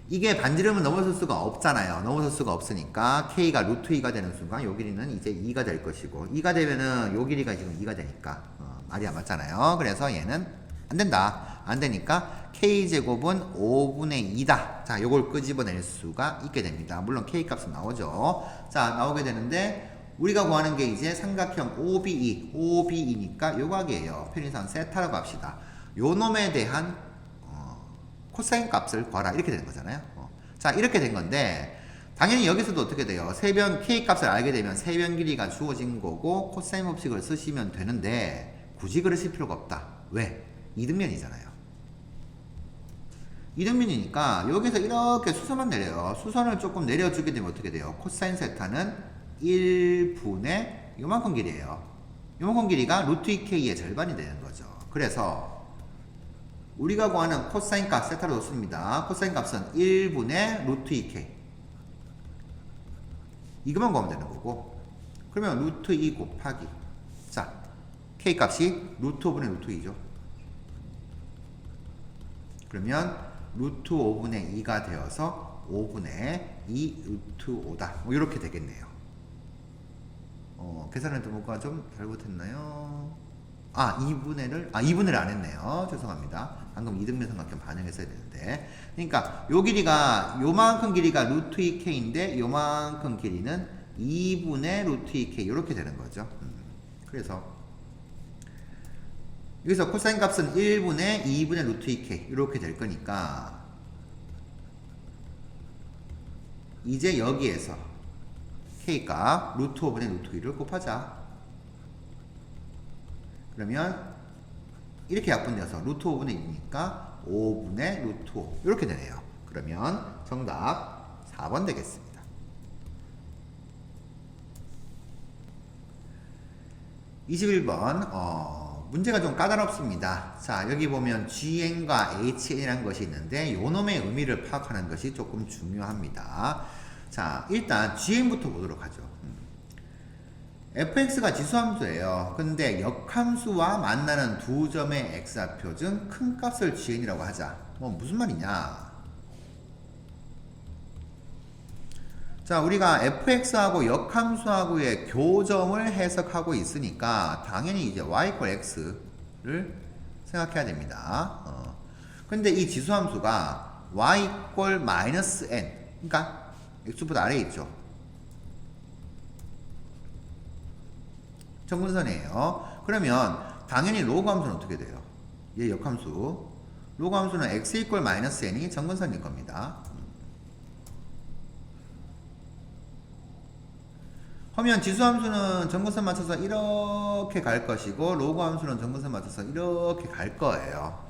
이게 반지름을 넘어설 수가 없잖아요. 넘어설 수가 없으니까 k가 루트 2가 되는 순간 요 길이는 이제 2가 될 것이고 2가 되면은 요 길이가 지금 2가 되니까 말이 안 맞잖아요. 그래서 얘는 안 된다. 안 되니까 k제곱은 5분의 2다. 자, 요걸 끄집어낼 수가 있게 됩니다. 물론 k 값은 나오죠. 자, 나오게 되는데 우리가 구하는 게 이제 삼각형 OBE, OBE니까 요 각이에요. 편의상 세타라고 합시다. 요 놈에 대한 코사인 값을 구하라 이렇게 되는 거잖아요. 자, 이렇게 된 건데 당연히 여기서도 어떻게 돼요? 세변 k 값을 알게 되면 세변 길이가 주어진 거고 코사인 법칙을 쓰시면 되는데 굳이 그러실 필요가 없다. 왜? 이등변이잖아요. 이등변이니까 여기서 이렇게 수선만 내려요. 수선을 조금 내려주게 되면 어떻게 돼요? 코사인 세타는 1분의 요만큼 길이에요. 요만큼 길이가 루트 2k의 절반이 되는 거죠. 그래서 우리가 구하는 코사인 값 세타로 놓습니다. 코사인 값은 1분의 루트 2k 이것만 구하면 되는 거고 그러면 루트 2 곱하기 자 k 값이 루트 5분의 루트 2죠. 그러면 루트 5분의 2가 되어서 5분의 2 루트 5다 뭐 이렇게 되겠네요. 계산할 때 뭔가 좀 잘못했나요? 2분의를 안 했네요. 죄송합니다. 방금 이등변 삼각형 반영했어야 되는데. 그러니까 요 길이가 요만큼 길이가 루트 2k인데 요만큼 길이는 2분의 루트 2k 이렇게 되는 거죠. 그래서 여기서 코사인 값은 1분의 2분의 루트 2k 이렇게 될 거니까 이제 여기에서 k값 루트 5분의 루트 2를 곱하자. 그러면 이렇게 약분되어서 루트 5분의 2니까 5분의 루트 5 이렇게 되네요. 그러면 정답 4번 되겠습니다. 21번 문제가 좀 까다롭습니다. 자, 여기 보면 GN과 HN이라는 것이 있는데 요 놈의 의미를 파악하는 것이 조금 중요합니다. 자, 일단 GN부터 보도록 하죠. fx가 지수함수예요. 근데 역함수와 만나는 두 점의 x좌표 중 큰 값을 GN이라고 하자. 무슨 말이냐? 자, 우리가 fx하고 역함수하고의 교점을 해석하고 있으니까 당연히 이제 y = x를 생각해야 됩니다. 근데 이 지수함수가 y = -n 그러니까 x보다 아래에 있죠. 정근선이에요. 그러면 당연히 로그 함수는 어떻게 돼요? 얘 역함수. 로그 함수는 x = -n이 정근선일 겁니다. 하면 지수함수는 정근선 맞춰서 이렇게 갈 것이고 로그 함수는 정근선 맞춰서 이렇게 갈 거예요.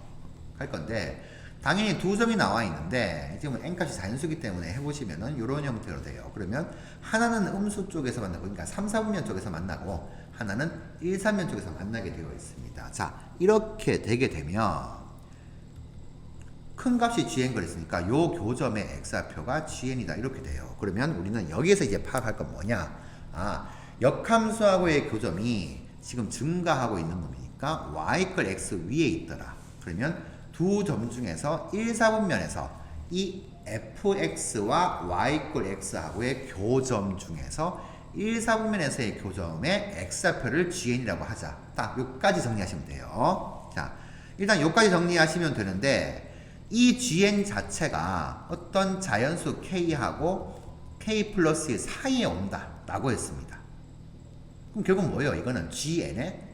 갈 건데 당연히 두 점이 나와 있는데 지금 n값이 자연수기 때문에 해보시면은 이런 형태로 돼요. 그러면 하나는 음수 쪽에서 만나고 그러니까 3, 4분면 쪽에서 만나고 하나는 1, 3면 쪽에서 만나게 되어 있습니다. 자, 이렇게 되게 되면 큰 값이 gn 그랬으니까 요 교점의 x좌표가 gn이다 이렇게 돼요. 그러면 우리는 여기에서 이제 파악할 건 뭐냐? 역함수하고의 교점이 지금 증가하고 있는 놈이니까 y = x 위에 있더라. 그러면 두 점 중에서 1, 4분면에서 이 fx와 y = x하고의 교점 중에서 1, 4분면에서의 교점의 x좌표를 gn이라고 하자. 딱 여기까지 정리하시면 돼요. 자, 일단 여기까지 정리하시면 되는데 이 gn 자체가 어떤 자연수 k하고 k 플러스 1 사이에 온다 라고 했습니다. 그럼 결국 뭐예요? 이거는 gn의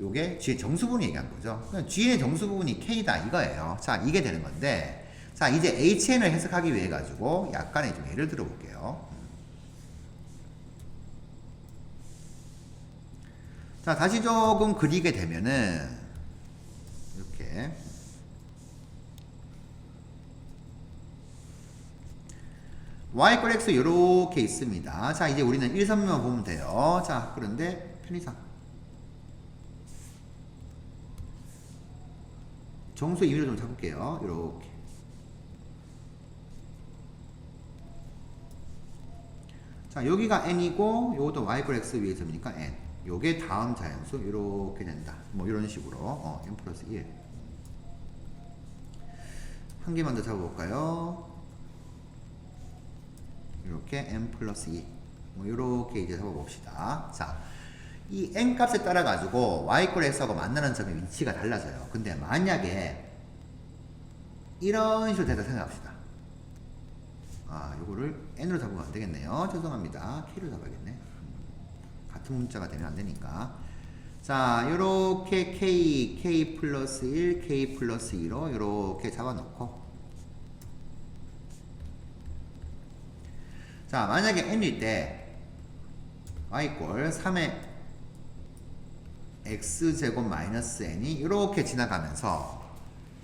요게 g의 정수분이 얘기한 거죠. 그럼 g의 정수분이 k다 이거예요. 자, 이게 되는 건데 자, 이제 hn을 해석하기 위해 가지고 약간의 좀 예를 들어 볼게요. 자, 다시 조금 그리게 되면은 이렇게 y = x 이렇게 있습니다. 자, 이제 우리는 1, 3만 보면 돼요. 자, 그런데 편의상 정수 임의로 좀 잡을게요. 이렇게. 자, 여기가 n이고 요것도 y = x 위의 점이니까 n. 요게 다음 자연수 이렇게 된다. 뭐 이런 식으로 n 플러스 1. 한 개만 더 잡아볼까요? 이렇게 n 플러스 2. 뭐 이렇게 이제 잡아봅시다. 자, 이 n 값에 따라 가지고 y = x하고 만나는 점의 위치가 달라져요. 근데 만약에 이런 식으로 된다 생각합시다. 아, 요거를 n으로 잡으면 안 되겠네요. 죄송합니다. k로 잡아야겠네. 같은 문자가 되면 안 되니까. 자, 요렇게 k 플러스 1, k 플러스 2로 요렇게 잡아놓고. 자, 만약에 n일 때 y = 3의 x제곱 마이너스 n이 이렇게 지나가면서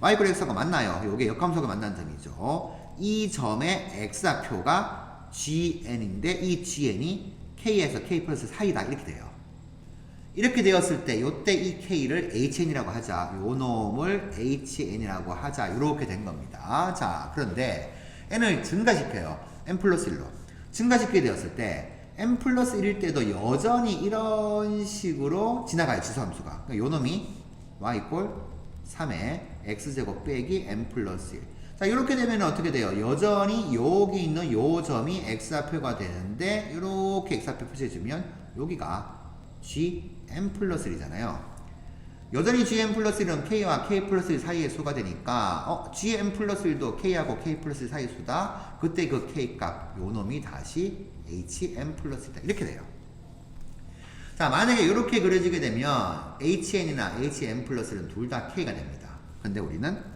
y = x하고 만나요. 요게 역함수하고 만나는 점이죠. 이 점의 x좌표가 gn인데 이 gn이 k에서 k 플러스 사이다 이렇게 돼요. 이렇게 되었을 때 요때 이 k를 hn이라고 하자. 요 놈을 hn이라고 하자. 이렇게 된 겁니다. 자, 그런데 n을 증가시켜요. n 플러스 1로. 증가시키게 되었을 때 n 플러스 1일 때도 여전히 이런 식으로 지나가요. 지수함수가. 그러니까 요 놈이 y = 3의 x제곱 빼기 n 플러스 1. 자, 이렇게 되면 어떻게 돼요? 여전히 여기 있는 요 점이 x좌표가 되는데 이렇게 x좌표 표시해주면 여기가 gn 플러스 1이잖아요. 여전히 gn 플러스 1은 k와 k 플러스 1 사이의 수가 되니까 gn 플러스 1도 k하고 k 플러스 1 사이의 수다. 그때 그 k 값 요 놈이 다시 hn 플러스 1이다. 이렇게 돼요. 자, 만약에 이렇게 그려지게 되면 hn이나 hn 플러스 1은 둘 다 k가 됩니다. 근데 우리는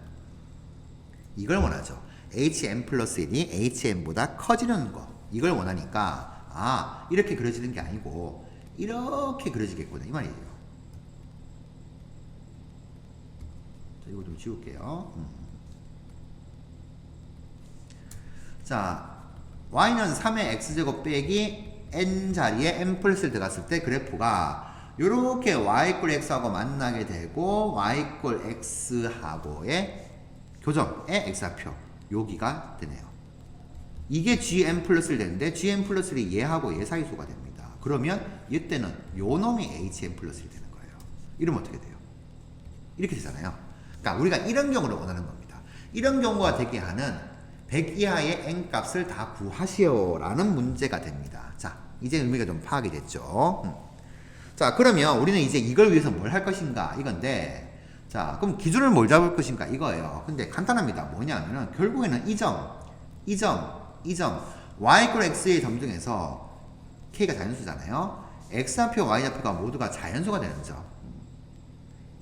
이걸 원하죠. hn 플러스 1이 hn보다 커지는 거. 이걸 원하니까 아, 이렇게 그려지는 게 아니고 이렇게 그려지겠구나 이 말이에요. 자, 이거 좀 지울게요. 자, y는 3의 x제곱 빼기 n 자리에 n 플러스 1 들어갔을 때 그래프가 요렇게 y = x하고 만나게 되고 y = x하고의 교점의 x좌표 여기가 되네요. 이게 gn 플러스 1 되는데 gn 플러스 1이 얘하고 얘 사이수가 됩니다. 그러면 이때는 요 놈이 hn 플러스 1 되는 거예요. 이러면 어떻게 돼요? 이렇게 되잖아요. 그러니까 우리가 이런 경우를 원하는 겁니다. 이런 경우가 되게 하는 100 이하의 n 값을 다 구하시오라는 문제가 됩니다. 자, 이제 의미가 좀 파악이 됐죠. 자, 그러면 우리는 이제 이걸 위해서 뭘 할 것인가 이건데, 자, 그럼 기준을 뭘 잡을 것인가 이거예요. 근데 간단합니다. 뭐냐면은 결국에는 이 점 y = x의 점 중에서 k가 자연수잖아요. x좌표 y좌표가 모두가 자연수가 되는 점.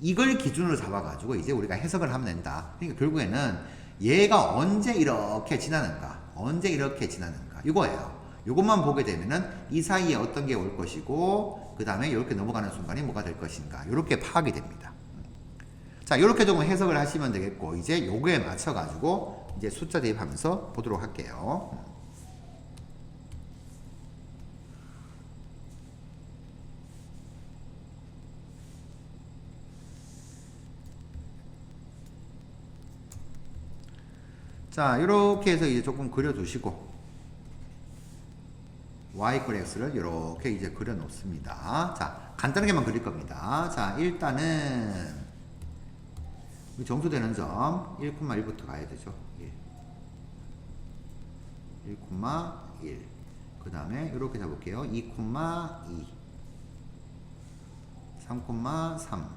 이걸 기준으로 잡아가지고 이제 우리가 해석을 하면 된다. 그러니까 결국에는 얘가 언제 이렇게 지나는가, 이거예요. 이것만 보게 되면은 이 사이에 어떤 게 올 것이고, 그 다음에 이렇게 넘어가는 순간이 뭐가 될 것인가, 이렇게 파악이 됩니다. 자, 이렇게 좀 해석을 하시면 되겠고, 이제 요거에 맞춰가지고 이제 숫자 대입하면서 보도록 할게요. 자, 이렇게 해서 이제 조금 그려두시고, y = x를 이렇게 이제 그려 놓습니다. 자, 간단하게만 그릴 겁니다. 자, 일단은 정수되는 점 1,1부터 가야 되죠. 1,1. 그 다음에 이렇게 잡을게요. 2,2, 3,3,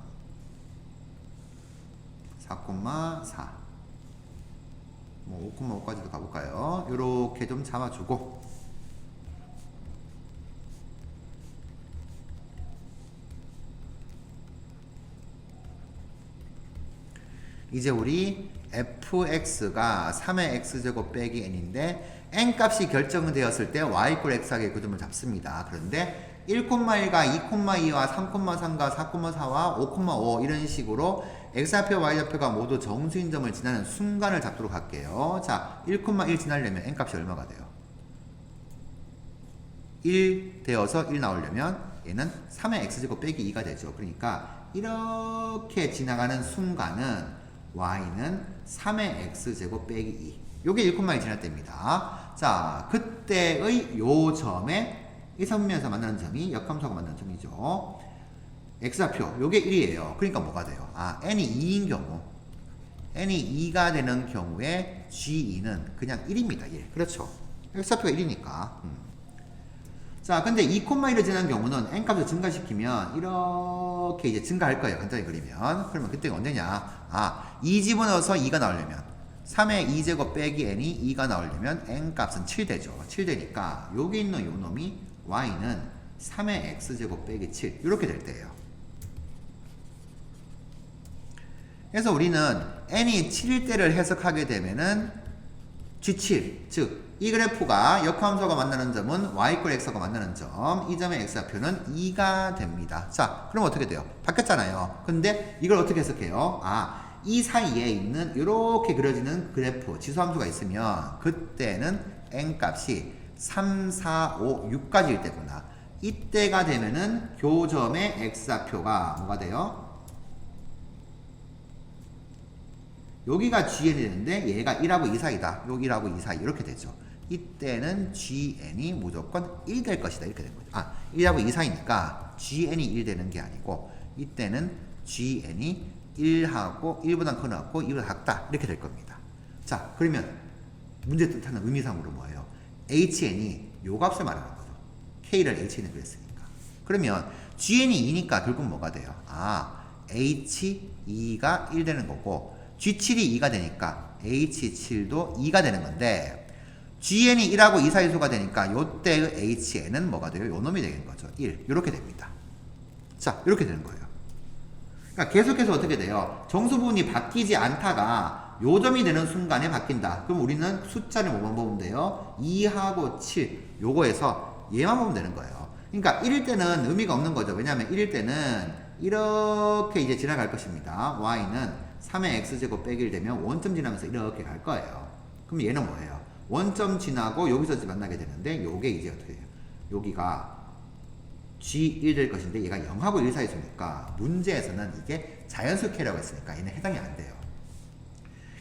4,4, 뭐 5,5까지도 가볼까요? 이렇게 좀 잡아주고, 이제 우리 fx가 3의 x제곱 빼기 n인데 n 값이 결정되었을 때 y 이퀄 x 하게 구점을 잡습니다. 그런데 1,1과 2,2와 3,3과 4,4와 5,5 이런 식으로 x좌표 y좌표가 모두 정수인 점을 지나는 순간을 잡도록 할게요. 자, 1,1 지나려면 n 값이 얼마가 돼요? 1 되어서 1 나오려면 얘는 3의 x제곱 빼기 2가 되죠. 그러니까 이렇게 지나가는 순간은 y는 3의 x제곱 빼기 2. 요게 1,1 지날 때입니다. 자, 그때의 요 점에 이 선면에서 만나는 점이 역함수하고 만나는 점이죠. x좌표 요게 1이에요. 그러니까 뭐가 돼요? 아, n이 2인 경우, n이 2가 되는 경우에 g2는 그냥 1입니다. 1. 그렇죠. x좌표가 1이니까. 자, 근데 2,1을 지난 경우는 n 값을 증가시키면 이렇게 이제 증가할 거예요. 간단히 그리면. 그러면 그때가 언제냐? 아, 2 집어넣어서 2가 나오려면 3의 2제곱 빼기 n이 2가 나오려면 n 값은 7 되죠. 7 되니까 여기 있는 요 놈이 y는 3의 x제곱 빼기 7 이렇게 될 때예요. 그래서 우리는 n이 7일 때를 해석하게 되면은 g7, 즉 이 그래프가 역함수가 만나는 점은 y 이퀄 x가 만나는 점, 이 점의 x좌표는 2가 됩니다. 자, 그럼 어떻게 돼요? 바뀌었잖아요. 근데 이걸 어떻게 해석해요? 아, 이 사이에 있는 이렇게 그려지는 그래프, 지수함수가 있으면 그때는 n 값이 3, 4, 5, 6까지일 때구나. 이때가 되면은 교점의 x좌표가 뭐가 돼요? 여기가 GN이 되는데 얘가 1하고 2 사이다. 여기 1하고 2 사이 이렇게 되죠. 이때는 GN이 무조건 1 될 것이다. 이렇게 된 거죠. 아, 1하고 2 사이니까 GN이 1 되는 게 아니고 이때는 GN이 1하고 1보다 커놓고 2보다 작다. 이렇게 될 겁니다. 자, 그러면 문제 뜻하는 의미상으로 뭐예요? HN이 요 값을 말하는 거죠. K를 HN을 그랬으니까. 그러면 GN이 2니까 결국 뭐가 돼요? 아, H2가 1 되는 거고 G7이 2가 되니까 H7도 2가 되는 건데 GN이 1하고 2 사이수가 되니까 요때의 HN은 뭐가 돼요? 요 놈이 되는 거죠. 1. 이렇게 됩니다. 자, 이렇게 되는 거예요. 그러니까 계속해서 어떻게 돼요? 정수 부분이 바뀌지 않다가 요 점이 되는 순간에 바뀐다. 그럼 우리는 숫자를 뭐만 보면 돼요? 2하고 7 요거에서 얘만 보면 되는 거예요. 그러니까 1일 때는 의미가 없는 거죠. 왜냐하면 1일 때는 이렇게 이제 지나갈 것입니다. y는 3의 x제곱 빼기를 되면 원점 지나면서 이렇게 갈 거예요. 그럼 얘는 뭐예요? 원점 지나고 여기서 만나게 되는데 요게 이제 어떻게 해요? 여기가 G1 될 것인데 얘가 0하고 1 사이수니까 문제에서는 이게 자연수 K라고 했으니까 얘는 해당이 안 돼요.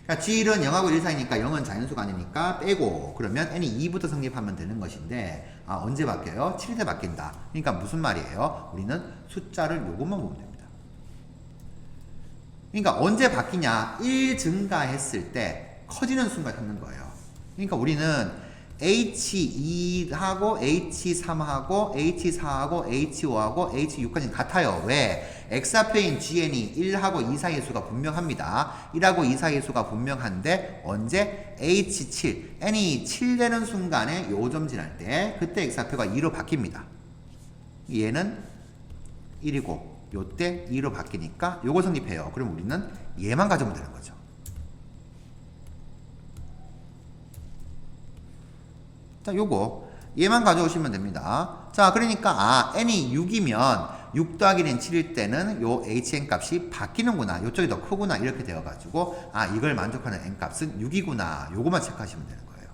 그러니까 G1은 0하고 1 사이니까 0은 자연수가 아니니까 빼고 그러면 n이 2부터 성립하면 되는 것인데 아, 언제 바뀌어요? 7일 때 바뀐다. 그러니까 무슨 말이에요? 우리는 숫자를 요것만 보면 됩니다. 그러니까 언제 바뀌냐? 1 증가했을 때 커지는 순간 찾는 거예요. 그러니까 우리는 H2하고 H3하고 H4하고 H5하고 H6까지는 같아요. 왜? X좌표인 GN이 1하고 2 사이의 수가 분명합니다. 1하고 2 사이의 수가 분명한데 언제? H7, n이 7 되는 순간에 요점 지날 때 그때 X좌표가 2로 바뀝니다. 얘는 1이고 요때 2로 바뀌니까 요거 성립해요. 그럼 우리는 얘만 가져오면 되는 거죠. 자, 요거 얘만 가져오시면 됩니다. 자, 그러니까 아, n이 6이면 6 더하기 n 7일 때는 요 hn 값이 바뀌는구나. 요쪽이 더 크구나. 이렇게 되어가지고 아, 이걸 만족하는 n 값은 6이구나. 요거만 체크하시면 되는 거예요.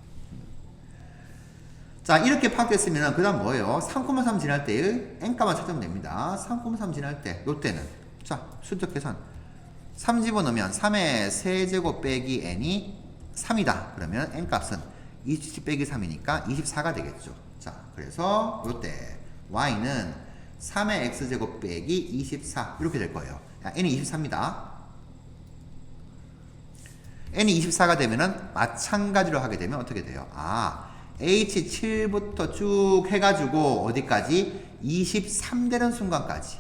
자, 이렇게 파악됐으면 그 다음 뭐예요? 3,3 지날 때의 n값만 찾으면 됩니다. 3,3 지날 때 요때는 자, 순적 계산 3 집어넣으면 3의 세제곱 빼기 n이 3이다. 그러면 n값은 27 빼기 3이니까 24가 되겠죠. 자, 그래서 요때 y는 3의 x제곱 빼기 24 이렇게 될 거예요. 야, n이 24입니다. n이 24가 되면은 마찬가지로 하게 되면 어떻게 돼요? 아, h7부터 쭉 해가지고 어디까지? 23 되는 순간까지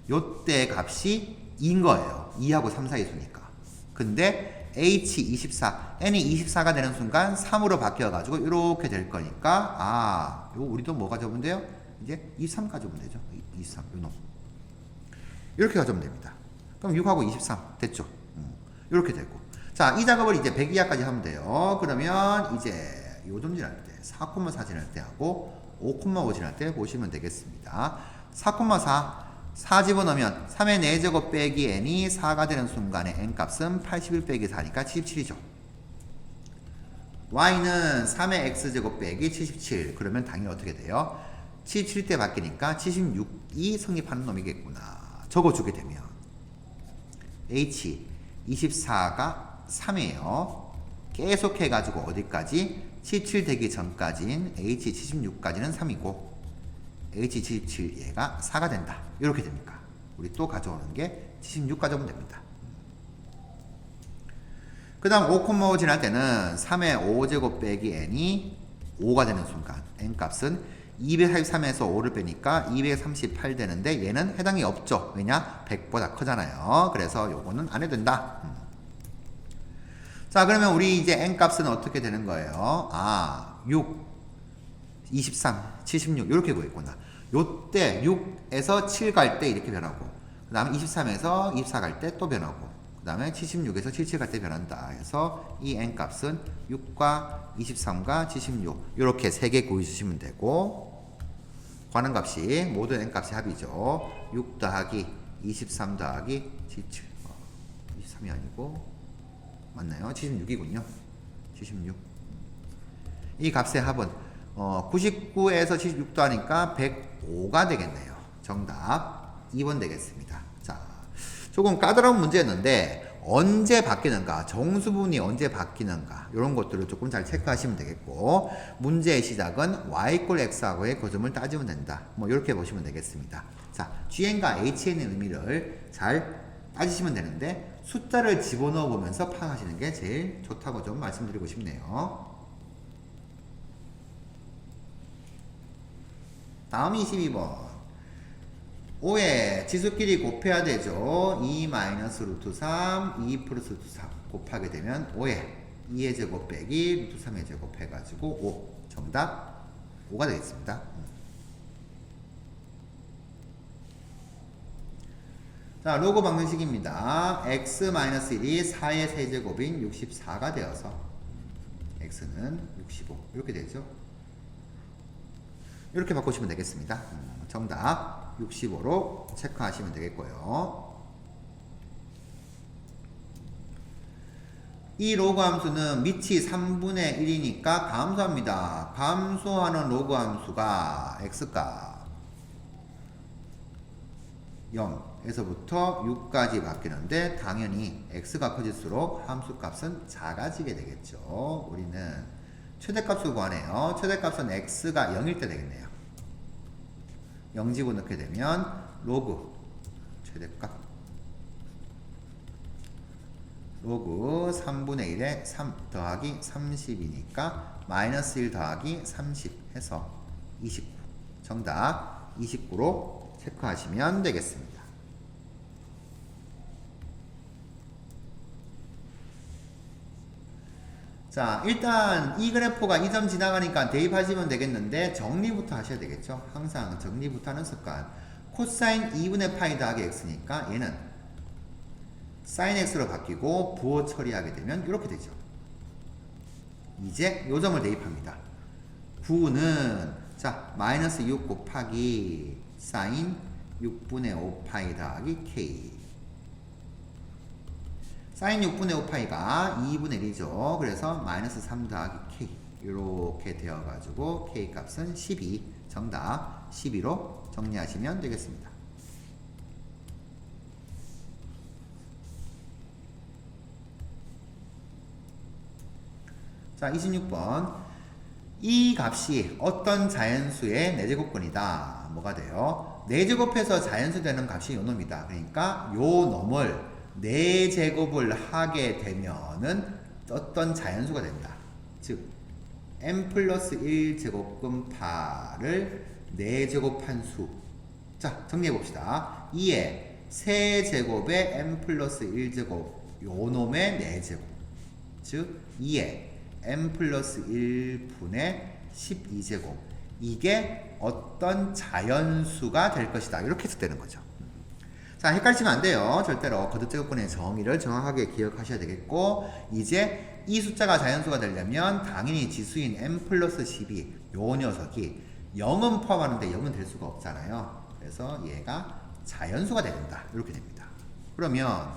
요때 값이 2인 거예요. 2하고 3 사이 수니까. 근데 H24, n이 24가 되는 순간 3으로 바뀌어가지고 이렇게 될 거니까 아, 요 우리도 뭐 가져오면 돼요? 이제 23 가져오면 되죠. 23, 요 놈. 이렇게 가져오면 됩니다. 그럼 6하고 23 됐죠. 이렇게 되고. 자, 이 작업을 이제 100 이하까지 하면 돼요. 그러면 이제 요점 지날 때 4,4 지날 때 하고 5,5 지날 때 보시면 되겠습니다. 4,4 4 집어넣으면 3의 4제곱 빼기 n이 4가 되는 순간에 n값은 81 빼기 4니까 77이죠. y는 3의 x제곱 빼기 77. 그러면 당연히 어떻게 돼요? 77대 바뀌니까 76이 성립하는 놈이겠구나. 적어주게 되면 h 24가 3이에요. 계속해가지고 어디까지? 77 되기 전까지인 h 76까지는 3이고 h 77 얘가 4가 된다. 이렇게 됩니까? 우리 또 가져오는 게 76 가져오면 됩니다. 그 다음 5,5 지날 때는 3의 5제곱 빼기 n이 5가 되는 순간 n값은 243에서 5를 빼니까 238 되는데 얘는 해당이 없죠. 왜냐? 100보다 크잖아요. 그래서 요거는 안 해도 된다. 자, 그러면 우리 이제 n값은 어떻게 되는 거예요? 6, 23, 76 이렇게 구했구나. 요때 6에서 7 갈 때 이렇게 변하고 그 다음에 23에서 24 갈 때 또 변하고 그 다음에 76에서 77 갈 때 변한다. 해서 이 n값은 6과 23과 76 이렇게 3개 구해주시면 되고 관한값이 모든 n값의 합이죠. 6 더하기 23 더하기 77 23이 아니고 맞나요? 76이군요. 76 이 값의 합은 99에서 76 더하니까 105가 되겠네요. 정답 2번 되겠습니다. 자, 조금 까다로운 문제였는데 언제 바뀌는가, 정수분이 언제 바뀌는가 이런 것들을 조금 잘 체크하시면 되겠고 문제의 시작은 y 꼴 x하고의 교점을 따지면 된다. 뭐 이렇게 보시면 되겠습니다. 자, gn과 hn의 의미를 잘 따지시면 되는데 숫자를 집어넣어 보면서 파악하시는 게 제일 좋다고 좀 말씀드리고 싶네요. 다음 22번 5에 지수끼리 곱해야 되죠. 2 마이너스 루트 3, 2 플러스 루트 3 곱하게 되면 5에 2의 제곱 빼기 루트 3의 제곱 해가지고 5 정답 5가 되겠습니다. 자, 로그 방정식입니다. x-1이 4의 세제곱인 64가 되어서 x는 65 이렇게 되죠. 이렇게 바꾸시면 되겠습니다. 정답 65로 체크하시면 되겠고요. 이 로그 함수는 밑이 3분의 1이니까 감소합니다. 감소하는 로그 함수가 x값 0에서부터 6까지 바뀌는데 당연히 x가 커질수록 함수값은 작아지게 되겠죠. 우리는 최대값을 구하네요. 최대값은 x가 0일 때 되겠네요. 0 집어넣게 되면 로그 최대값 로그 3분의 1에 3 더하기 30이니까 마이너스 1 더하기 30 해서 29 정답 29로 체크하시면 되겠습니다. 자, 일단 이 그래프가 이 점 지나가니까 대입하시면 되겠는데 정리부터 하셔야 되겠죠. 항상 정리부터 하는 습관. 코사인 2분의 파이 더하기 x니까 얘는 사인 x로 바뀌고 부호 처리하게 되면 이렇게 되죠. 이제 요 점을 대입합니다. 9는 자 마이너스 6 곱하기 사인 6분의 5파이 더하기 k 사인 6분의 5파이가 2분의 1이죠. 그래서 마이너스 3 더하기 k 이렇게 되어가지고 k 값은 12 정답 12로 정리하시면 되겠습니다. 자 26번 이 값이 어떤 자연수의 4제곱근이다. 뭐가 돼요? 4제곱해서 자연수 되는 값이 요 놈이다. 그러니까 요 놈을 4제곱을 하게 되면은 어떤 자연수가 된다. 즉 n 플러스 1제곱근파를 4제곱한 수. 자 정리해봅시다. 2에 세제곱에 n 플러스 1제곱 요 놈의 4제곱 즉 2에 n 플러스 1분의 12제곱 이게 어떤 자연수가 될 것이다. 이렇게 해석되는 거죠. 자, 헷갈리시면 안 돼요. 절대로 거듭제곱근의 정의를 정확하게 기억하셔야 되겠고, 이제 이 숫자가 자연수가 되려면 당연히 지수인 n 플러스 12, 요 녀석이 0은 포함하는데 0은 될 수가 없잖아요. 그래서 얘가 자연수가 돼야 된다. 이렇게 됩니다. 그러면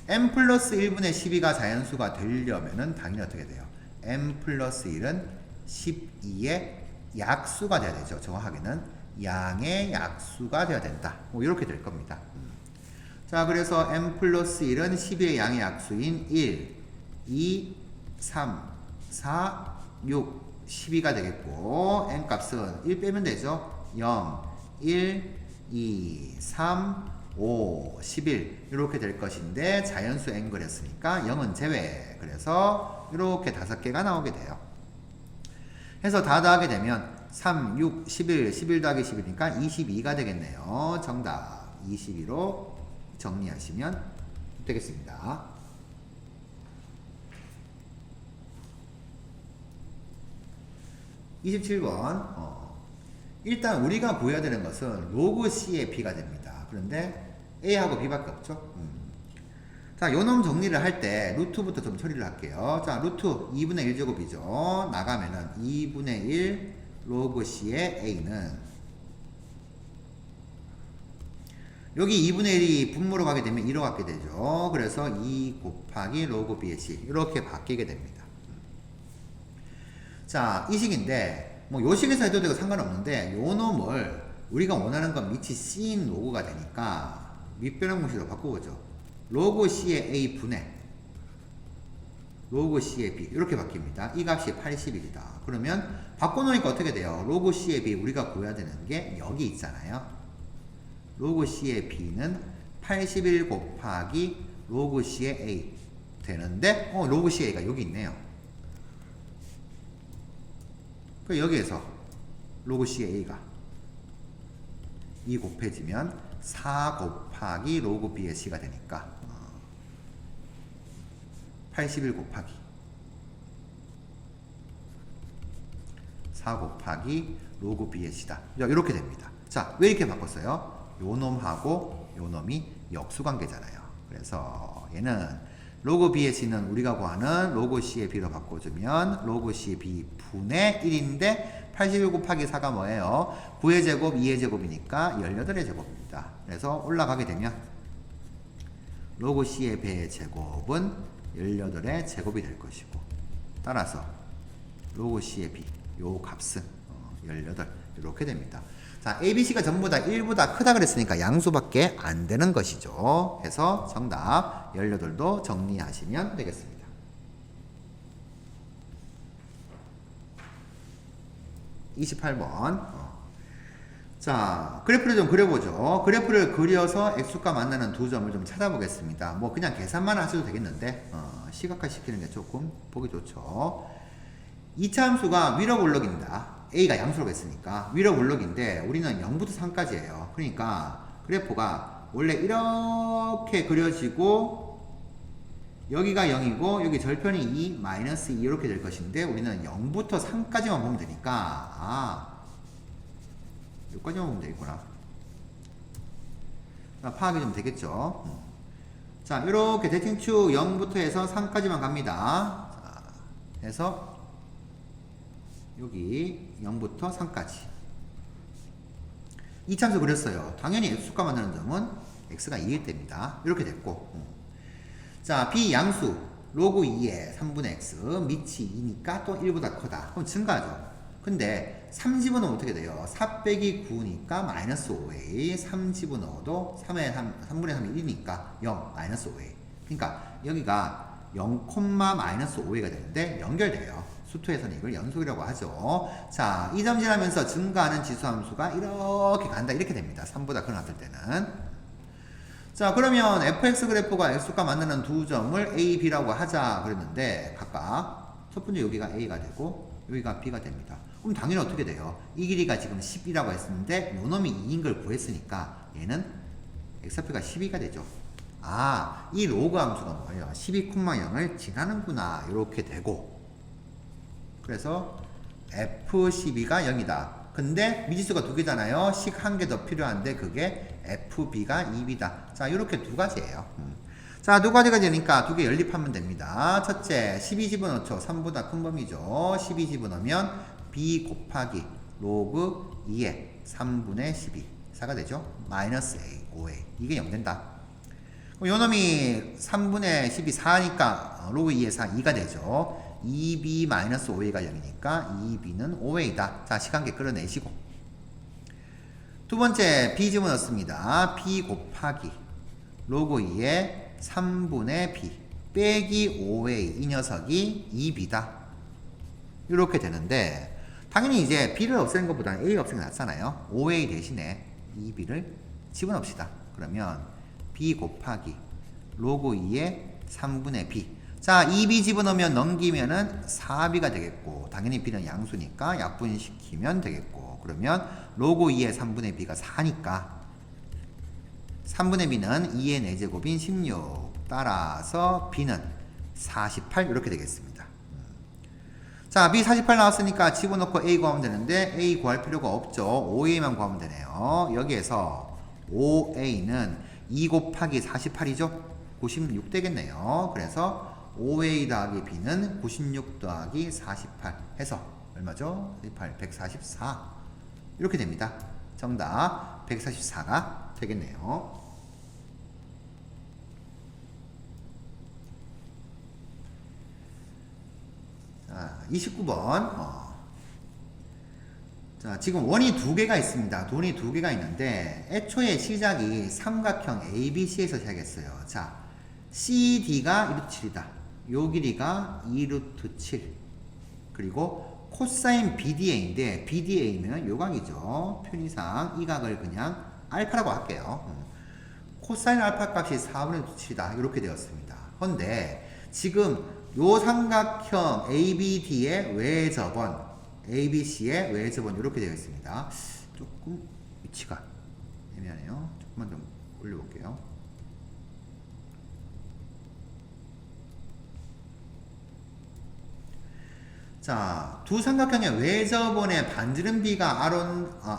n 플러스 1분의 12가 자연수가 되려면은 당연히 어떻게 돼요? n 플러스 1은 12의 약수가 돼야 되죠. 정확하게는 양의 약수가 돼야 된다. 뭐 이렇게 될 겁니다. 자, 그래서 n 플러스 1은 12의 양의 약수인 1, 2, 3, 4, 6, 12가 되겠고, n 값은 1 빼면 되죠. 0, 1, 2, 3, 5, 11 이렇게 될 것인데 자연수 n 그랬으니까 0은 제외. 그래서 이렇게 5개가 나오게 돼요. 해서 다 더하게 되면 3, 6, 11, 11 더하기 11이니까 22가 되겠네요. 정답 22로 정리하시면 되겠습니다. 27번 일단 우리가 구해야 되는 것은 로그 C의 B가 됩니다. 그런데 A하고 B밖에 없죠. 자, 요놈 정리를 할 때 루트부터 좀 처리를 할게요. 자, 루트 2분의 1제곱이죠. 나가면은 2분의 1 로그 C의 A는 여기 2분의 1이 분모로 가게 되면 2로 가게 되죠. 그래서 2 곱하기 로그 B의 C 이렇게 바뀌게 됩니다. 자, 이 식인데 뭐 요 식에서 해도 되고 상관없는데 요 놈을 우리가 원하는 건 밑이 C인 로그가 되니까 밑변환 공식으로 바꿔보죠. 로그 C의 A 분의 로그 C의 B 이렇게 바뀝니다. 이 값이 81이다. 그러면 바꿔놓으니까 어떻게 돼요? 로그 C의 B 우리가 구해야 되는 게 여기 있잖아요. 로그 C의 B는 81 곱하기 로그 C의 A 되는데 로그 C의 A가 여기 있네요. 그 여기에서 로그 C의 A가 2 곱해지면 4 곱하기 로그 B의 C가 되니까 81 곱하기 4 곱하기 로그 B의 C다. 이렇게 됩니다. 자, 왜 이렇게 바꿨어요? 요 놈하고 요 놈이 역수관계잖아요. 그래서 얘는 로그 B의 C는 우리가 구하는 로그 C의 B로 바꿔주면 로그 C의 B 분의 1인데 81 곱하기 4가 뭐예요? 9의 제곱, 2의 제곱이니까 18의 제곱입니다. 그래서 올라가게 되면 로그 C의 배의 제곱은 18의 제곱이 될 것이고 따라서 로그 C의 B 요 값은 18 이렇게 됩니다. 자, A, B, C가 전부 다 1보다 크다 그랬으니까 양수밖에 안 되는 것이죠. 해서 정답 18도 정리하시면 되겠습니다. (28번) 자, 그래프를 좀 그려보죠. 그래프를 그려서 x값 만나는 두 점을 좀 찾아보겠습니다. 뭐 그냥 계산만 하셔도 되겠는데 시각화 시키는 게 조금 보기 좋죠. 2차 함수가 위로 올록입니다. A가 양수로 했으니까 위로 올록인데 우리는 0부터 3까지예요. 그러니까 그래프가 원래 이렇게 그려지고 여기가 0이고 여기 절편이 2, 마이너스 2 이렇게 될 것인데 우리는 0부터 3까지만 보면 되니까 여기까지만 보면 되겠구나. 파악이 좀 되겠죠. 자, 이렇게 대칭축 0부터 해서 3까지만 갑니다. 자, 해서 여기 0부터 3까지 2차함수 그렸어요. 당연히 x값 만드는 점은 x가 2일 때입니다. 이렇게 됐고 자, b 양수 로그 2의 3분의 x 밑이 2니까 또 1보다 크다. 그럼 증가하죠. 근데 3 집어넣으면 어떻게 돼요? 4 빼기 9니까 마이너스 5a 3 집어넣어도 3분의 3이 1이니까 0 마이너스 5a 그러니까 여기가 0, 마이너스 5a가 되는데 연결돼요. 수투에서는 이걸 연속이라고 하죠. 자, 이 점 지나면서 증가하는 지수함수가 이렇게 간다. 이렇게 됩니다. 3보다 큰 놨을 때는. 자, 그러면 fx 그래프가 x값 만나는 두 점을 a, b라고 하자 그랬는데 각각 첫 번째 여기가 a가 되고 여기가 b가 됩니다. 그럼 당연히 어떻게 돼요? 이 길이가 지금 10이라고 했었는데 요놈이 2인 걸 구했으니까 얘는 x표가 12가 되죠. 아, 이 로그 함수가 뭐예요? 12,0을 지나는구나. 이렇게 되고 그래서 F12가 0이다. 근데 미지수가 두 개잖아요. 식 한 개 더 필요한데 그게 FB가 2B다. 자, 이렇게 두 가지예요. 자, 두 가지가 되니까 두 개 연립하면 됩니다. 첫째, 12 집어넣죠. 3보다 큰 범위죠. 12 집어넣으면 B 곱하기 로그 2의 3분의 12. 4가 되죠. 마이너스 A, 5A. 이게 0 된다. 요 놈이 3분의 12, 4니까 로그 2의 4, 2가 되죠. 2b 마이너스 5a가 0이니까 2b는 5a다. 자, 시간계 끌어내시고. 두 번째, b 집어넣습니다. b 곱하기 로그 2의 3분의 b 빼기 5a. 이 녀석이 2b다. 이렇게 되는데, 당연히 이제 b를 없애는 것보다는 a 없애는 게 낫잖아요. 5a 대신에 2b를 집어넣읍시다. 그러면 b 곱하기 로그 2의 3분의 b. 자, 2b 집어넣으면 넘기면은 4b가 되겠고, 당연히 b는 양수니까 약분시키면 되겠고, 그러면 로그 2의 3분의 b가 4니까 3분의 b는 2의 4제곱인 16. 따라서 b는 48 이렇게 되겠습니다. 자, b 48 나왔으니까 집어넣고 a 구하면 되는데 a 구할 필요가 없죠. 5a만 구하면 되네요. 여기에서 5a는 2 곱하기 48이죠. 96 되겠네요. 그래서 5a 더하기 b는 96 더하기 48 해서 얼마죠? 48, 144 이렇게 됩니다. 정답 144가 되겠네요. 자, 29번. 자, 지금 원이 두 개가 있습니다. 돈이 두 개가 있는데 애초에 시작이 삼각형 ABC에서 시작했어요. 자, CD가 2루트 7이다. 요 길이가 2루트 7. 그리고 코사인 BDA인데 BDA면 요 각이죠. 편의상 이 각을 그냥 알파라고 할게요. 코사인 알파 값이 4분의 루트 7이다. 이렇게 되었습니다. 그런데 지금 요 삼각형 ABD의 외접원 ABC의 외접원 이렇게 되어 있습니다. 조금 위치가 애매하네요. 조금만 좀 올려볼게요. 자, 두 삼각형의 외접원의 반지름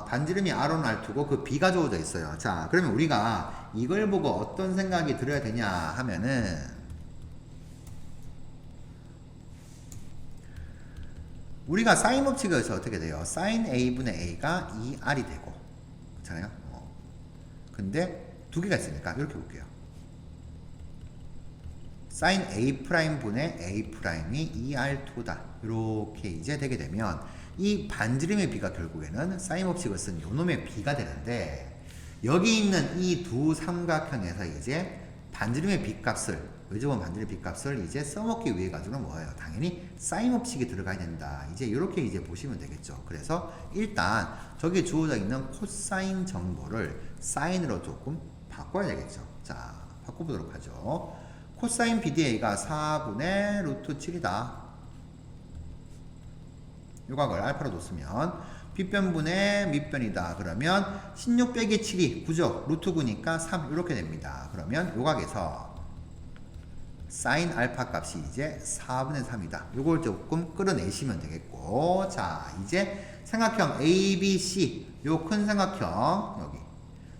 반지름이 R1, R2고 그 B가 주어져 있어요. 자, 그러면 우리가 이걸 보고 어떤 생각이 들어야 되냐 하면은 우리가 사인 법칙에서 어떻게 돼요? 사인 A분의 A가 2R이 되고 그렇잖아요. 근데 두 개가 있으니까 이렇게 볼게요. 사인 A 분의 A 이 2R2다. 이렇게 이제 되게 되면 이 반지름의 B가 결국에는 사인 법칙을 쓴 요놈의 B가 되는데 여기 있는 이 두 삼각형에서 이제 반지름의 B 값을 외접원 반지름 B 값을 이제 써먹기 위해 가지고는 뭐예요? 당연히 사인 법칙이 들어가야 된다. 이제 이렇게 이제 보시면 되겠죠. 그래서 일단 저기 주어져 있는 코사인 정보를 사인으로 조금 바꿔야 되겠죠. 자, 바꿔보도록 하죠. 코사인 BDA가 4분의 루트 7이다. 요각을 알파로 뒀으면 빗변분의 밑변이다. 그러면 16 빼기 7이 9죠. 루트 9니까 3 이렇게 됩니다. 그러면 요각에서 사인 알파 값이 이제 4분의 3이다. 요걸 조금 끌어내시면 되겠고, 자, 이제 삼각형 ABC 요 큰 삼각형 여기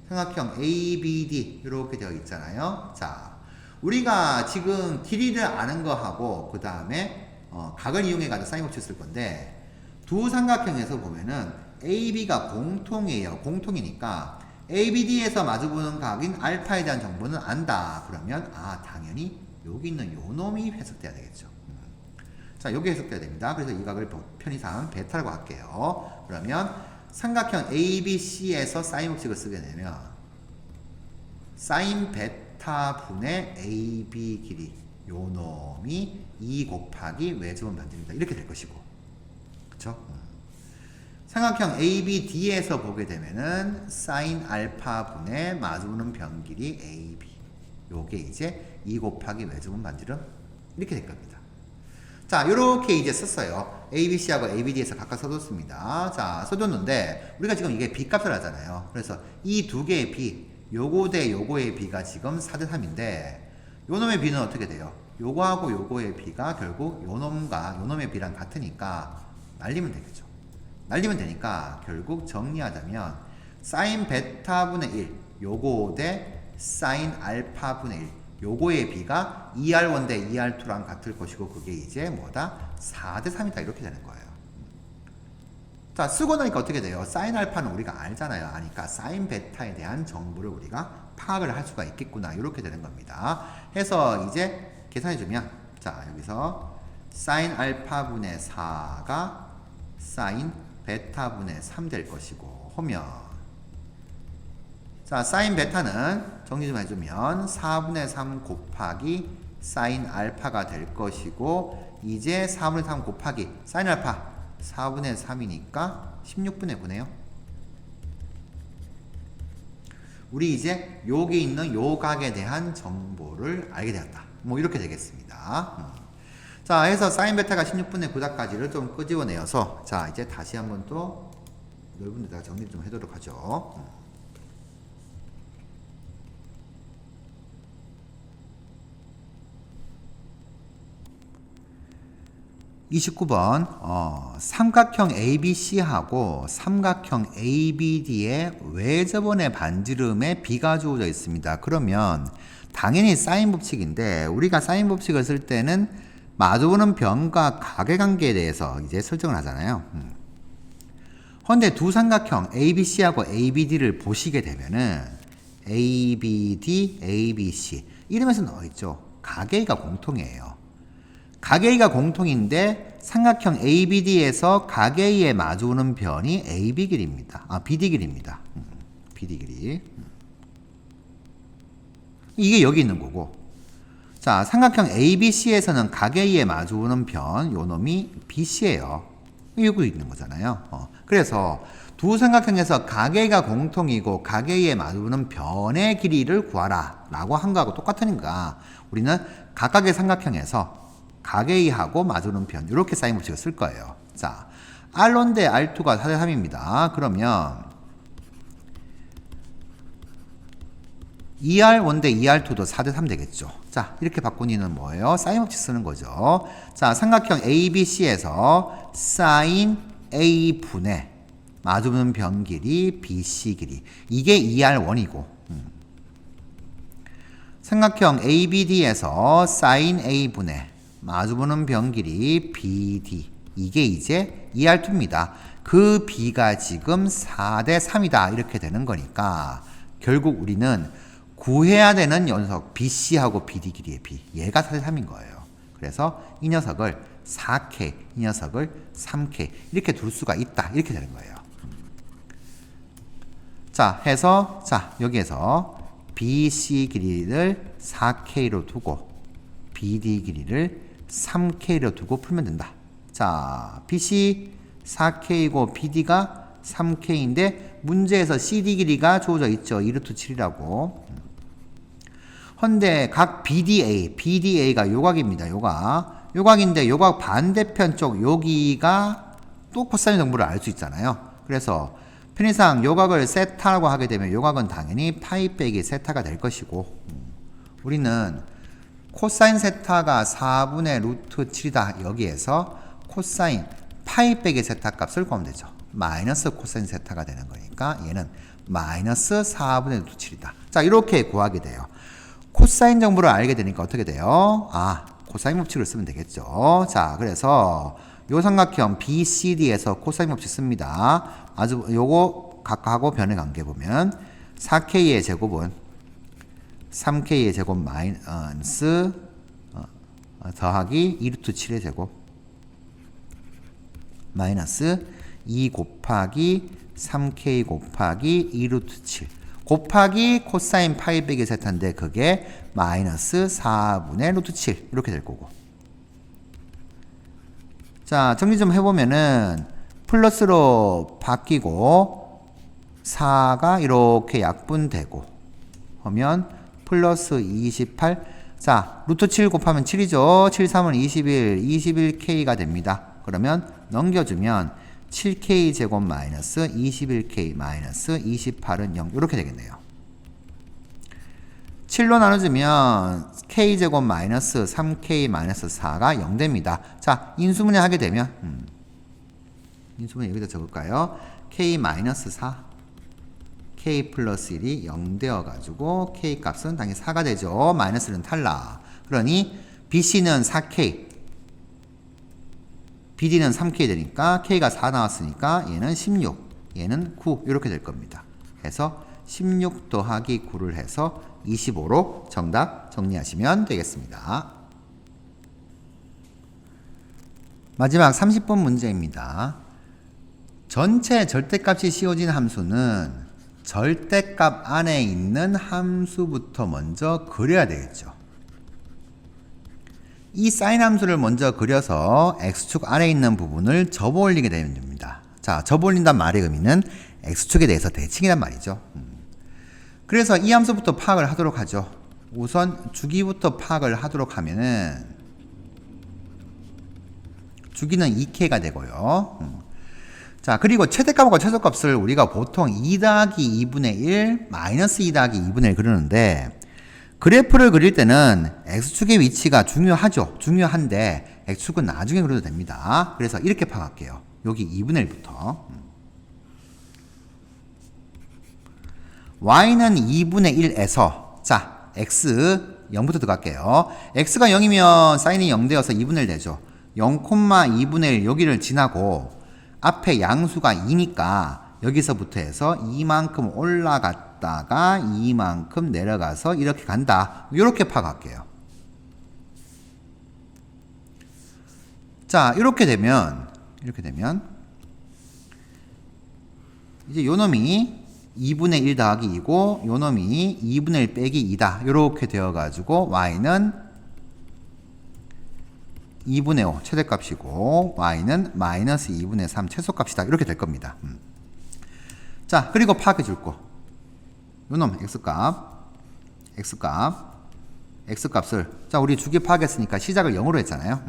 삼각형 ABD 이렇게 되어 있잖아요. 자, 우리가 지금 길이를 아는 거하고 그 다음에 각을 이용해 가지고 사인 법칙을 쓸 건데 두 삼각형에서 보면은 AB가 공통이에요. 공통이니까 ABD에서 마주보는 각인 알파에 대한 정보는 안다. 그러면 당연히 여기 있는 요 놈이 해석돼야 되겠죠. 자, 여기 해석돼야 됩니다. 그래서 이 각을 편의상 베타라고 할게요. 그러면 삼각형 ABC에서 사인 법칙을 쓰게 되면 사인 베타 분의 AB 길이 요 놈이 2 곱하기 외접원 반지름이다. 이렇게 될 것이고, 그쵸? 삼각형 ABD에서 보게 되면은 사인 알파 분의 마주보는 변 길이 AB 요게 이제 2 곱하기 외접원 반지름 이렇게 될 겁니다. 자, 요렇게 이제 썼어요. ABC하고 ABD에서 각각 써뒀습니다. 자, 써뒀는데 우리가 지금 이게 B 값을 하잖아요. 그래서 이 두 개의 B 요거 대 요거의 B가 지금 4대 3인데 요놈의 B는 어떻게 돼요? 요거하고 요거의 B가 결국 요놈과 요놈의 B랑 같으니까 날리면 되겠죠. 날리면 되니까 결국 정리하자면 사인 베타분의 1 요거 대 사인 알파분의 1 요거의 비가 2R1 대 2R2랑 같을 것이고 그게 이제 뭐다? 4 대 3이다 이렇게 되는 거예요. 자, 쓰고 나니까 어떻게 돼요? 사인 알파는 우리가 알잖아요. 아니까 사인 베타에 대한 정보를 우리가 파악을 할 수가 있겠구나 이렇게 되는 겁니다. 해서 이제 계산해주면 자, 여기서 사인 알파분의 4가 사인 베타분의 3 될 것이고 하면 자, 사인 베타는 정리 좀 해주면 4분의 3 곱하기 사인 알파가 될 것이고 이제 4분의 3 곱하기 사인 알파 4분의 3이니까 16분의 9네요. 우리 이제 여기 있는 요 각에 대한 정보를 알게 되었다. 뭐 이렇게 되겠습니다. 자, 해서 사인 베타가 16분의 9다까지를 좀 끄집어내어서 자, 이제 다시 한번 또 넓은 데다가 정리 좀 해도록 하죠. 29번 삼각형 ABC하고 삼각형 ABD의 외접원의 반지름의 비가 주어져 있습니다. 그러면 당연히 사인 법칙인데 우리가 사인 법칙을 쓸 때는 마주보는 변과 각의 관계에 대해서 이제 설정을 하잖아요. 그런데 두 삼각형 ABC하고 ABD를 보시게 되면은 ABD, ABC 이름에서 나와 있죠. 각의가 공통이에요. 각의가 공통인데 삼각형 ABD에서 각의에 마주오는 변이 AB 길입니다. BD 길입니다. BD 길이. 이게 여기 있는 거고. 자, 삼각형 ABC에서는 각의에 마주오는 변, 요 놈이 BC예요. 여기 있는 거잖아요. 그래서 두 삼각형에서 각의가 공통이고 각의에 마주오는 변의 길이를 구하라 라고 한 거하고 똑같으니까 우리는 각각의 삼각형에서 각의하고 마주오는 변 이렇게 사인 법칙을 쓸 거예요. 자, R1 대 R2가 4 대 3입니다. 그러면 2R1 대 2R2도 4 대 3 되겠죠. 자, 이렇게 바꾸니는 뭐예요? 사인 법칙 쓰는 거죠. 자, 삼각형 ABC에서 사인 A분의 마주오는 변 길이 BC 길이 이게 2R1이고 삼각형 ABD에서 사인 A분의 마주보는 변 길이 BD 이게 이제 2R2입니다. 그 B가 지금 4 대 3이다 이렇게 되는 거니까 결국 우리는 구해야 되는 녀석 BC하고 BD 길이의 B 얘가 4 대 3인 거예요. 그래서 이 녀석을 4K 이 녀석을 3K 이렇게 둘 수가 있다 이렇게 되는 거예요. 자, 해서 자, 여기에서 BC 길이를 4K로 두고 BD 길이를 3K로 두고 풀면 된다. 자, BC 4K이고 BD가 3K인데 문제에서 CD 길이가 주어져 있죠. 2루트 7이라고. 헌데 각 BDA가 요각입니다. 요각인데 요각 반대편 쪽 여기가 또 코사인 정보를 알 수 있잖아요. 그래서 편의상 요각을 세타라고 하게 되면 요각은 당연히 파이 빼기 세타가 될 것이고 우리는 코사인 세타가 4분의 루트 7이다. 여기에서 코사인 파이 빼기 세타 값을 구하면 되죠. 마이너스 코사인 세타가 되는 거니까 얘는 마이너스 4분의 루트 7이다. 자, 이렇게 구하게 돼요. 코사인 정보를 알게 되니까 어떻게 돼요? 코사인 법칙을 쓰면 되겠죠. 자, 그래서 요 삼각형 BCD에서 코사인 법칙 씁니다. 아주 요거 각각하고 변의 관계 보면 4K의 제곱은 3K의 제곱 마이너스 더하기 2루트 7의 제곱 마이너스 2 곱하기 3K 곱하기 2루트 7 곱하기 코사인 파이 빼기 세타인데 그게 마이너스 4분의 루트 7 이렇게 될 거고. 자, 정리 좀 해보면은 플러스로 바뀌고 4가 이렇게 약분되고 하면 플러스 28. 자, 루트 7 곱하면 7이죠. 7, 3은 21, 21K가 됩니다. 그러면 넘겨주면 7K 제곱 마이너스 21K 마이너스 28은 0 이렇게 되겠네요. 7로 나눠주면 K 제곱 마이너스 3K 마이너스 4가 0 됩니다. 자, 인수분해 하게 되면 인수분해 여기다 적을까요? k-4 k 플러스 1이 0 되어가지고 k 값은 당연히 4가 되죠. 마이너스는 탈락. 그러니 BC는 4k, BD는 3k 되니까 k가 4 나왔으니까 얘는 16, 얘는 9 이렇게 될 겁니다. 그래서 16 더하기 9를 해서 25로 정답 정리하시면 되겠습니다. 마지막 30번 문제입니다. 전체 절대값이 씌워진 함수는 절대값 안에 있는 함수부터 먼저 그려야 되겠죠. 이 사인 함수를 먼저 그려서 x축 안에 있는 부분을 접어 올리게 되면 됩니다. 자, 접어 올린다는 말의 의미는 x축에 대해서 대칭이란 말이죠. 그래서 이 함수부터 파악을 하도록 하죠. 우선 주기부터 파악을 하도록 하면은 주기는 2k가 되고요. 자, 그리고 최대값과 최소값을 우리가 보통 2 더하기 2분의 1 마이너스 2 더하기 2분의 1 그러는데 그래프를 그릴 때는 x축의 위치가 중요하죠. 중요한데 x축은 나중에 그려도 됩니다. 그래서 이렇게 파악할게요. 여기 2분의 1부터 y는 2분의 1에서 자 x 0부터 들어갈게요. x가 0이면 사인이 0 되어서 2분의 1 되죠. 0,2분의 1 여기를 지나고 앞에 양수가 2니까 여기서부터 해서 이만큼 올라갔다가 이만큼 내려가서 이렇게 간다. 이렇게 파악할게요. 자, 이렇게 되면 이제 요 놈이 2분의 1 더하기 2고 요 놈이 2분의 1 빼기 2다. 이렇게 되어가지고 y는 2분의 5 최대값이고 y는 마이너스 2분의 3 최소값이다. 이렇게 될 겁니다. 자, 그리고 파악해 줄 거. 요놈 x값을 자, 우리 주기 파악했으니까 시작을 0으로 했잖아요.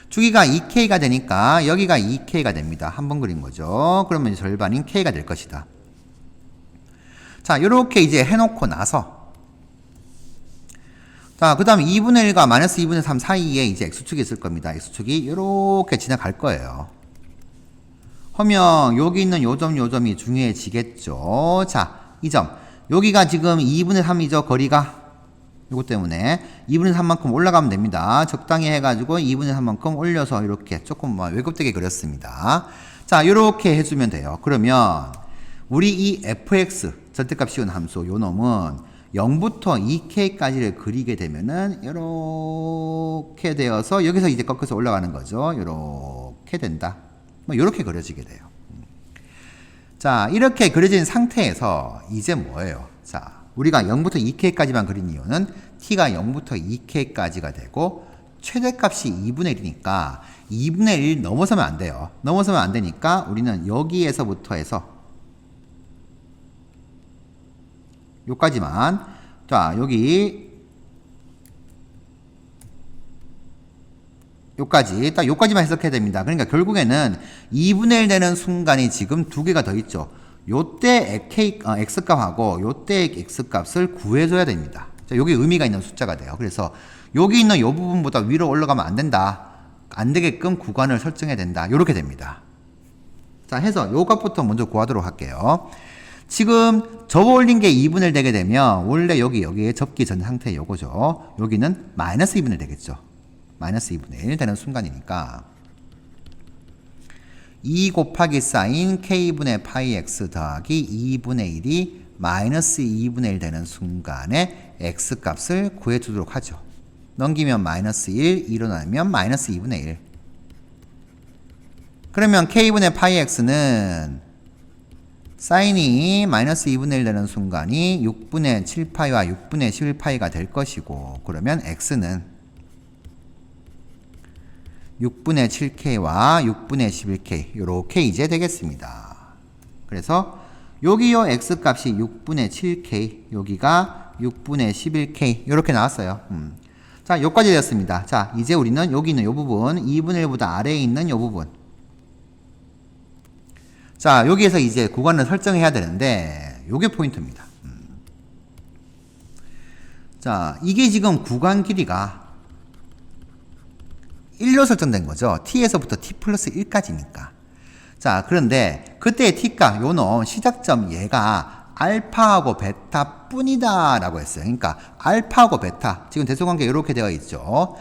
주기가 2k가 되니까 여기가 2k가 됩니다. 한 번 그린 거죠. 그러면 절반인 k가 될 것이다. 자, 요렇게 이제 해놓고 나서 자, 그 다음 2분의 1과 마이너스 2분의 3 사이에 이제 x축이 있을 겁니다. x축이 이렇게 지나갈 거예요. 하면 여기 있는 요점이 중요해지겠죠. 자, 이 점. 여기가 지금 2분의 3이죠. 거리가. 이것 때문에 2분의 3만큼 올라가면 됩니다. 적당히 해가지고 2분의 3만큼 올려서 이렇게 조금 왜곡되게 그렸습니다. 자, 이렇게 해주면 돼요. 그러면 우리 이 fx 절대값 씌운 함수 요 놈은 0부터 2k까지를 그리게 되면은 이렇게 되어서 여기서 이제 꺾어서 올라가는 거죠. 이렇게 된다. 뭐 이렇게 그려지게 돼요. 자, 이렇게 그려진 상태에서 이제 뭐예요? 자, 우리가 0부터 2k까지만 그린 이유는 t가 0부터 2k까지가 되고 최대값이 2분의 1이니까 2분의 1 넘어서면 안 돼요. 넘어서면 안 되니까 우리는 여기에서부터 해서 요까지만 자 요까지 딱 요까지만 해석해야 됩니다. 그러니까 결국에는 2분의 1 되는 순간이 지금 두 개가 더 있죠. 요때 x값하고 요때 x값을 구해줘야 됩니다. 자, 요게 의미가 있는 숫자가 돼요. 그래서 여기 있는 요 부분보다 위로 올라가면 안 된다. 안 되게끔 구간을 설정해야 된다. 요렇게 됩니다. 자, 해서 요 값부터 먼저 구하도록 할게요. 지금 접어 올린 게 2분의 1 되게 되면 원래 여기에 접기 전 상태 요거죠. 여기는 마이너스 2분의 1 되겠죠. 마이너스 2분의 1 되는 순간이니까 2 곱하기 사인 k분의 파이 x 더하기 2분의 1이 마이너스 2분의 1 되는 순간에 x값을 구해주도록 하죠. 넘기면 마이너스 1, 2로 나누면 마이너스 2분의 1. 그러면 k분의 파이 x는 사인이 마이너스 2분의 1 되는 순간이 6분의 7파이와 6분의 11파이가 될 것이고 그러면 x는 6분의 7k와 6분의 11k 요렇게 이제 되겠습니다. 그래서 여기요 x값이 6분의 7k 여기가 6분의 11k 요렇게 나왔어요. 자, 요까지 되었습니다. 자, 이제 우리는 여기 있는 요 부분 2분의 1보다 아래에 있는 요 부분 자, 여기에서 이제 구간을 설정해야 되는데 요게 포인트입니다. 자, 이게 지금 구간 길이가 1로 설정된 거죠. t에서부터 t 플러스 1까지니까. 자, 그런데 그때의 t값, 요놈 시작점 얘가 알파하고 베타 뿐이다 라고 했어요. 그러니까 알파하고 베타, 지금 대소관계 이렇게 되어 있죠.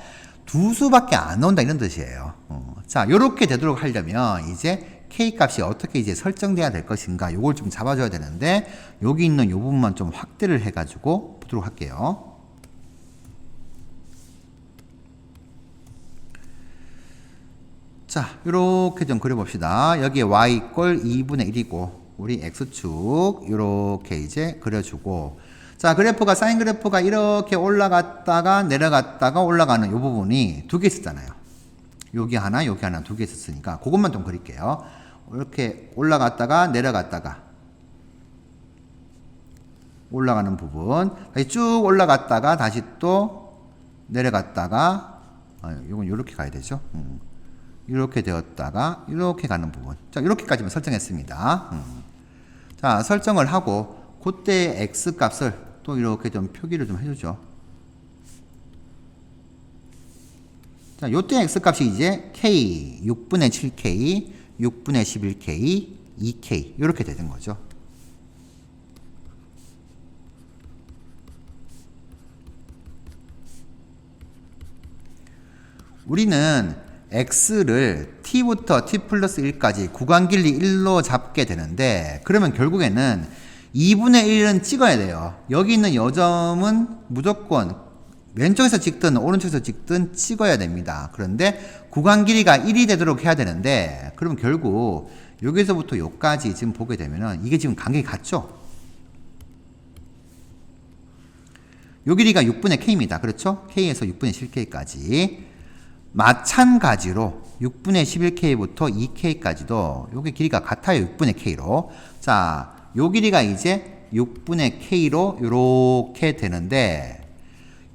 두 수밖에 안 나온다 이런 뜻이에요. 자, 요렇게 되도록 하려면 이제 k 값이 어떻게 이제 설정돼야 될 것인가 요걸 좀 잡아줘야 되는데, 여기 있는 요 부분만 좀 확대를 해가지고 보도록 할게요. 자, 요렇게 좀 그려봅시다. 여기에 y 이꼴 2분의 1이고 우리 x축 요렇게 이제 그려주고, 자, 그래프가 사인 그래프가 이렇게 올라갔다가 내려갔다가 올라가는 요 부분이 두 개 있었잖아요. 여기 하나 두 개 있었으니까 그것만 좀 그릴게요. 이렇게 올라갔다가 내려갔다가 올라가는 부분, 다시 쭉 올라갔다가 다시 또 내려갔다가, 요건 요렇게 가야 되죠. 이렇게 되었다가 이렇게 가는 부분. 자, 이렇게까지만 설정했습니다. 자, 설정을 하고 그때 x 값을 또 이렇게 좀 표기를 좀 해주죠. 자, 요때 x 값이 이제 k 6분의 7k, 6분의 11k, 2k 이렇게 되는 거죠. 우리는 x를 t부터 t 플러스 1까지 구간 길이 1로 잡게 되는데, 그러면 결국에는 2분의 1은 찍어야 돼요. 여기 있는 요 점은 무조건 왼쪽에서 찍든 오른쪽에서 찍든 찍어야 됩니다. 그런데 구간 길이가 1이 되도록 해야 되는데, 그럼 결국 여기서부터 여기까지 지금 보게 되면은 이게 지금 간격이 같죠? 요 길이가 6분의 k입니다. 그렇죠? k에서 6분의 7k까지. 마찬가지로 6분의 11k부터 2k까지도 요게 길이가 같아요. 6분의 k로. 자, 요 길이가 이제 6분의 k로 요렇게 되는데,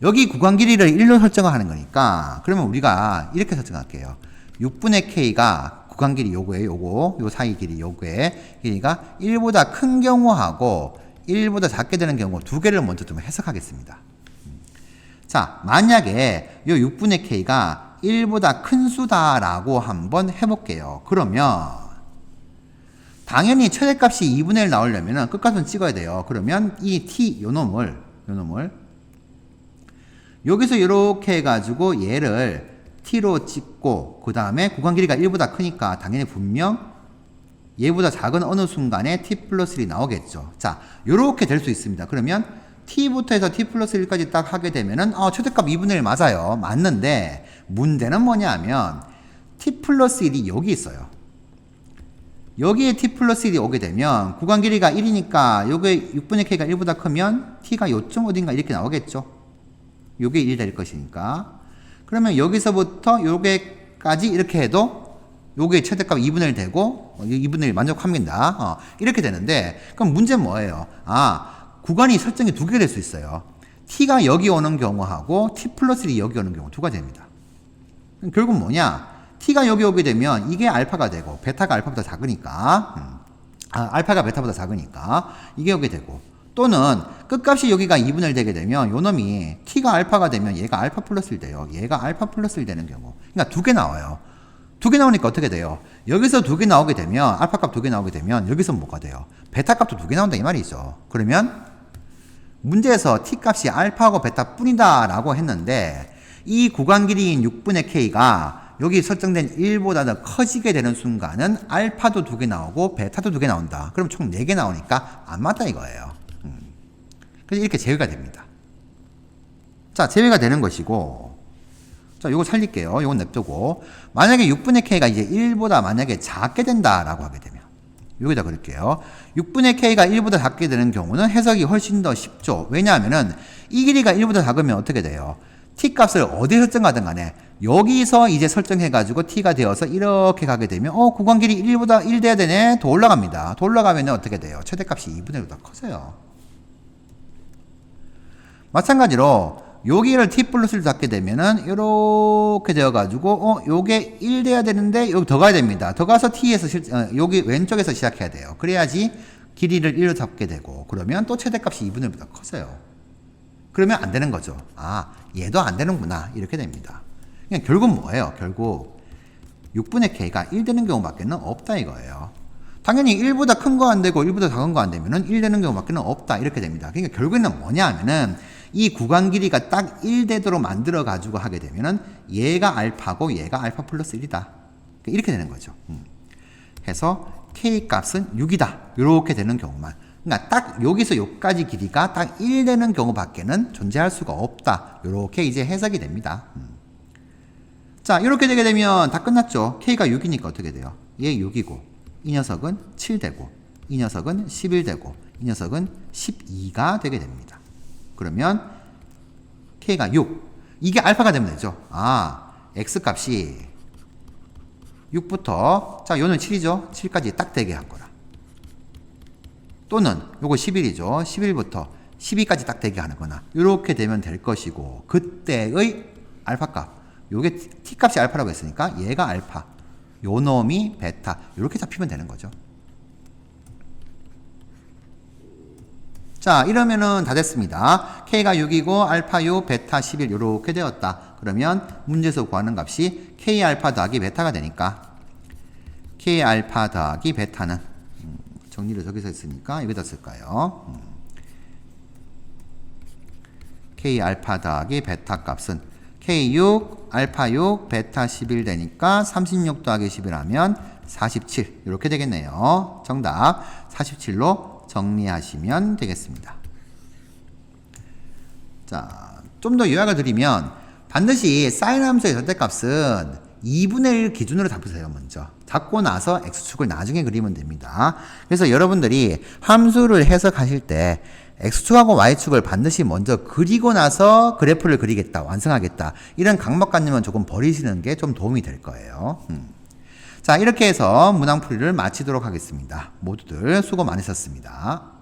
여기 구간 길이를 1로 설정하는 거니까, 그러면 우리가 이렇게 설정할게요. 6분의 k가 구간 길이 요거예요. 요 사이 길이 요거에 길이가 1보다 큰 경우하고 1보다 작게 되는 경우 두 개를 먼저 좀 해석하겠습니다. 자, 만약에 요 6분의 k가 1보다 큰 수다라고 한번 해볼게요. 그러면 당연히 최대값이 2분의 1 나오려면 끝값은 찍어야 돼요. 그러면 이 t 요 놈을 여기서 이렇게 해가지고 얘를 t로 찍고, 그 다음에 구간 길이가 1보다 크니까 당연히 분명 얘보다 작은 어느 순간에 t 플러스 1이 나오겠죠. 자, 요렇게 될 수 있습니다. 그러면 t부터 해서 t 플러스 1까지 딱 하게 되면은 최대값 2분의 1 맞아요. 맞는데 문제는 뭐냐면 t 플러스 1이 여기 있어요. 여기에 t 플러스 1이 오게 되면 구간 길이가 1이니까 요게 6분의 k가 1보다 크면 t가 요점 어딘가 이렇게 나오겠죠. 요게 1이 될 것이니까. 그러면 여기서부터 요게까지 이렇게 해도 요게 최대값 2분의 1 되고 2분의 1 만족합니다. 이렇게 되는데, 그럼 문제는 뭐예요? 구간이 설정이 두 개가 될 수 있어요. t가 여기 오는 경우하고 t 플러스 1이 여기 오는 경우 두 가지 됩니다. 결국 뭐냐? t가 여기 오게 되면 이게 알파가 되고, 베타가 알파보다 작으니까, 알파가 베타보다 작으니까 이게 오게 되고, 또는 끝값이 여기가 2분의 1 되게 되면 요 놈이 t가 알파가 되면 얘가 알파 플러스 1 돼요. 얘가 알파 플러스 1 되는 경우. 그러니까 두 개 나와요. 두 개 나오니까 어떻게 돼요? 여기서 두 개 나오게 되면, 알파 값 두 개 나오게 되면 여기서 뭐가 돼요? 베타 값도 두 개 나온다 이 말이죠. 그러면 문제에서 t 값이 알파하고 베타 뿐이다 라고 했는데, 이 구간 길이인 6분의 k가 여기 설정된 1보다 더 커지게 되는 순간은 알파도 두 개 나오고 베타도 두 개 나온다. 그럼 총 4개 나오니까 안 맞다 이거예요. 그래서 이렇게 제외가 됩니다. 자, 제외가 되는 것이고, 자, 요거 살릴게요. 요건 냅두고, 만약에 6분의 k가 이제 1보다 만약에 작게 된다라고 하게 되면, 여기다 그럴게요. 6분의 k가 1보다 작게 되는 경우는 해석이 훨씬 더 쉽죠. 왜냐하면은 이 길이가 1보다 작으면 어떻게 돼요? t 값을 어디에 설정하든 간에 여기서 이제 설정해가지고 t가 되어서 이렇게 가게 되면 구간 길이 1보다 1 돼야 되네. 더 올라갑니다. 더 올라가면 어떻게 돼요? 최대값이 2분의 1보다 커져요. 마찬가지로 여기를 t 플러스를 잡게 되면은 이렇게 되어가지고 요게 1 돼야 되는데 여기 더 가야 됩니다. 더 가서 t에서 여기 왼쪽에서 시작해야 돼요. 그래야지 길이를 1로 잡게 되고, 그러면 또 최대값이 2분의 1보다 커져요. 그러면 안 되는 거죠. 얘도 안 되는구나 이렇게 됩니다. 그냥 결국 뭐예요? 결국 6분의 K가 1 되는 경우밖에 없다 이거예요. 당연히 1보다 큰 거 안 되고 1보다 작은 거 안 되면은 1 되는 경우밖에 없다 이렇게 됩니다. 그러니까 결국에는 뭐냐 하면은 이 구간 길이가 딱 1 되도록 만들어 가지고 하게 되면은 얘가 알파고 얘가 알파 플러스 1이다. 이렇게 되는 거죠. 해서 K 값은 6이다. 이렇게 되는 경우만. 그러니까 딱 여기서 여기까지 길이가 딱 1 되는 경우밖에는 존재할 수가 없다. 이렇게 이제 해석이 됩니다. 자, 이렇게 되게 되면 다 끝났죠. K가 6이니까 어떻게 돼요? 얘 6이고, 이 녀석은 7 되고, 이 녀석은 11 되고, 이 녀석은 12가 되게 됩니다. 그러면 K가 6. 이게 알파가 되면 되죠. 아, X 값이 6부터, 자, 요는 7이죠. 7까지 딱 되게 한 거라. 또는 요거 11이죠. 11부터 12까지 딱 되게 하는 거나. 이렇게 되면 될 것이고, 그때의 알파 값. 요게 T 값이 알파라고 했으니까 얘가 알파. 요 놈이 베타. 이렇게 잡히면 되는 거죠. 자, 이러면은 다 됐습니다. K가 6이고 알파 6, 베타 11 이렇게 되었다. 그러면 문제에서 구하는 값이 K 알파 더하기 베타가 되니까 K 알파 더하기 베타는 정리를 저기서 했으니까 여기다 쓸까요? K 알파 더하기 베타 값은 K6, 알파 6, 베타 11 되니까 36 더하기 11 하면 47 이렇게 되겠네요. 정답 47로 정리하시면 되겠습니다. 자, 좀 더 요약을 드리면 반드시 사인 함수의 절대값은 2분의 1 기준으로 잡으세요. 먼저 잡고 나서 x축을 나중에 그리면 됩니다. 그래서 여러분들이 함수를 해석하실 때 x축하고 y축을 반드시 먼저 그리고 나서 그래프를 그리겠다, 완성하겠다 이런 강박관념은 조금 버리시는 게 좀 도움이 될 거예요. 자, 이렇게 해서 문항풀이를 마치도록 하겠습니다. 모두들 수고 많으셨습니다.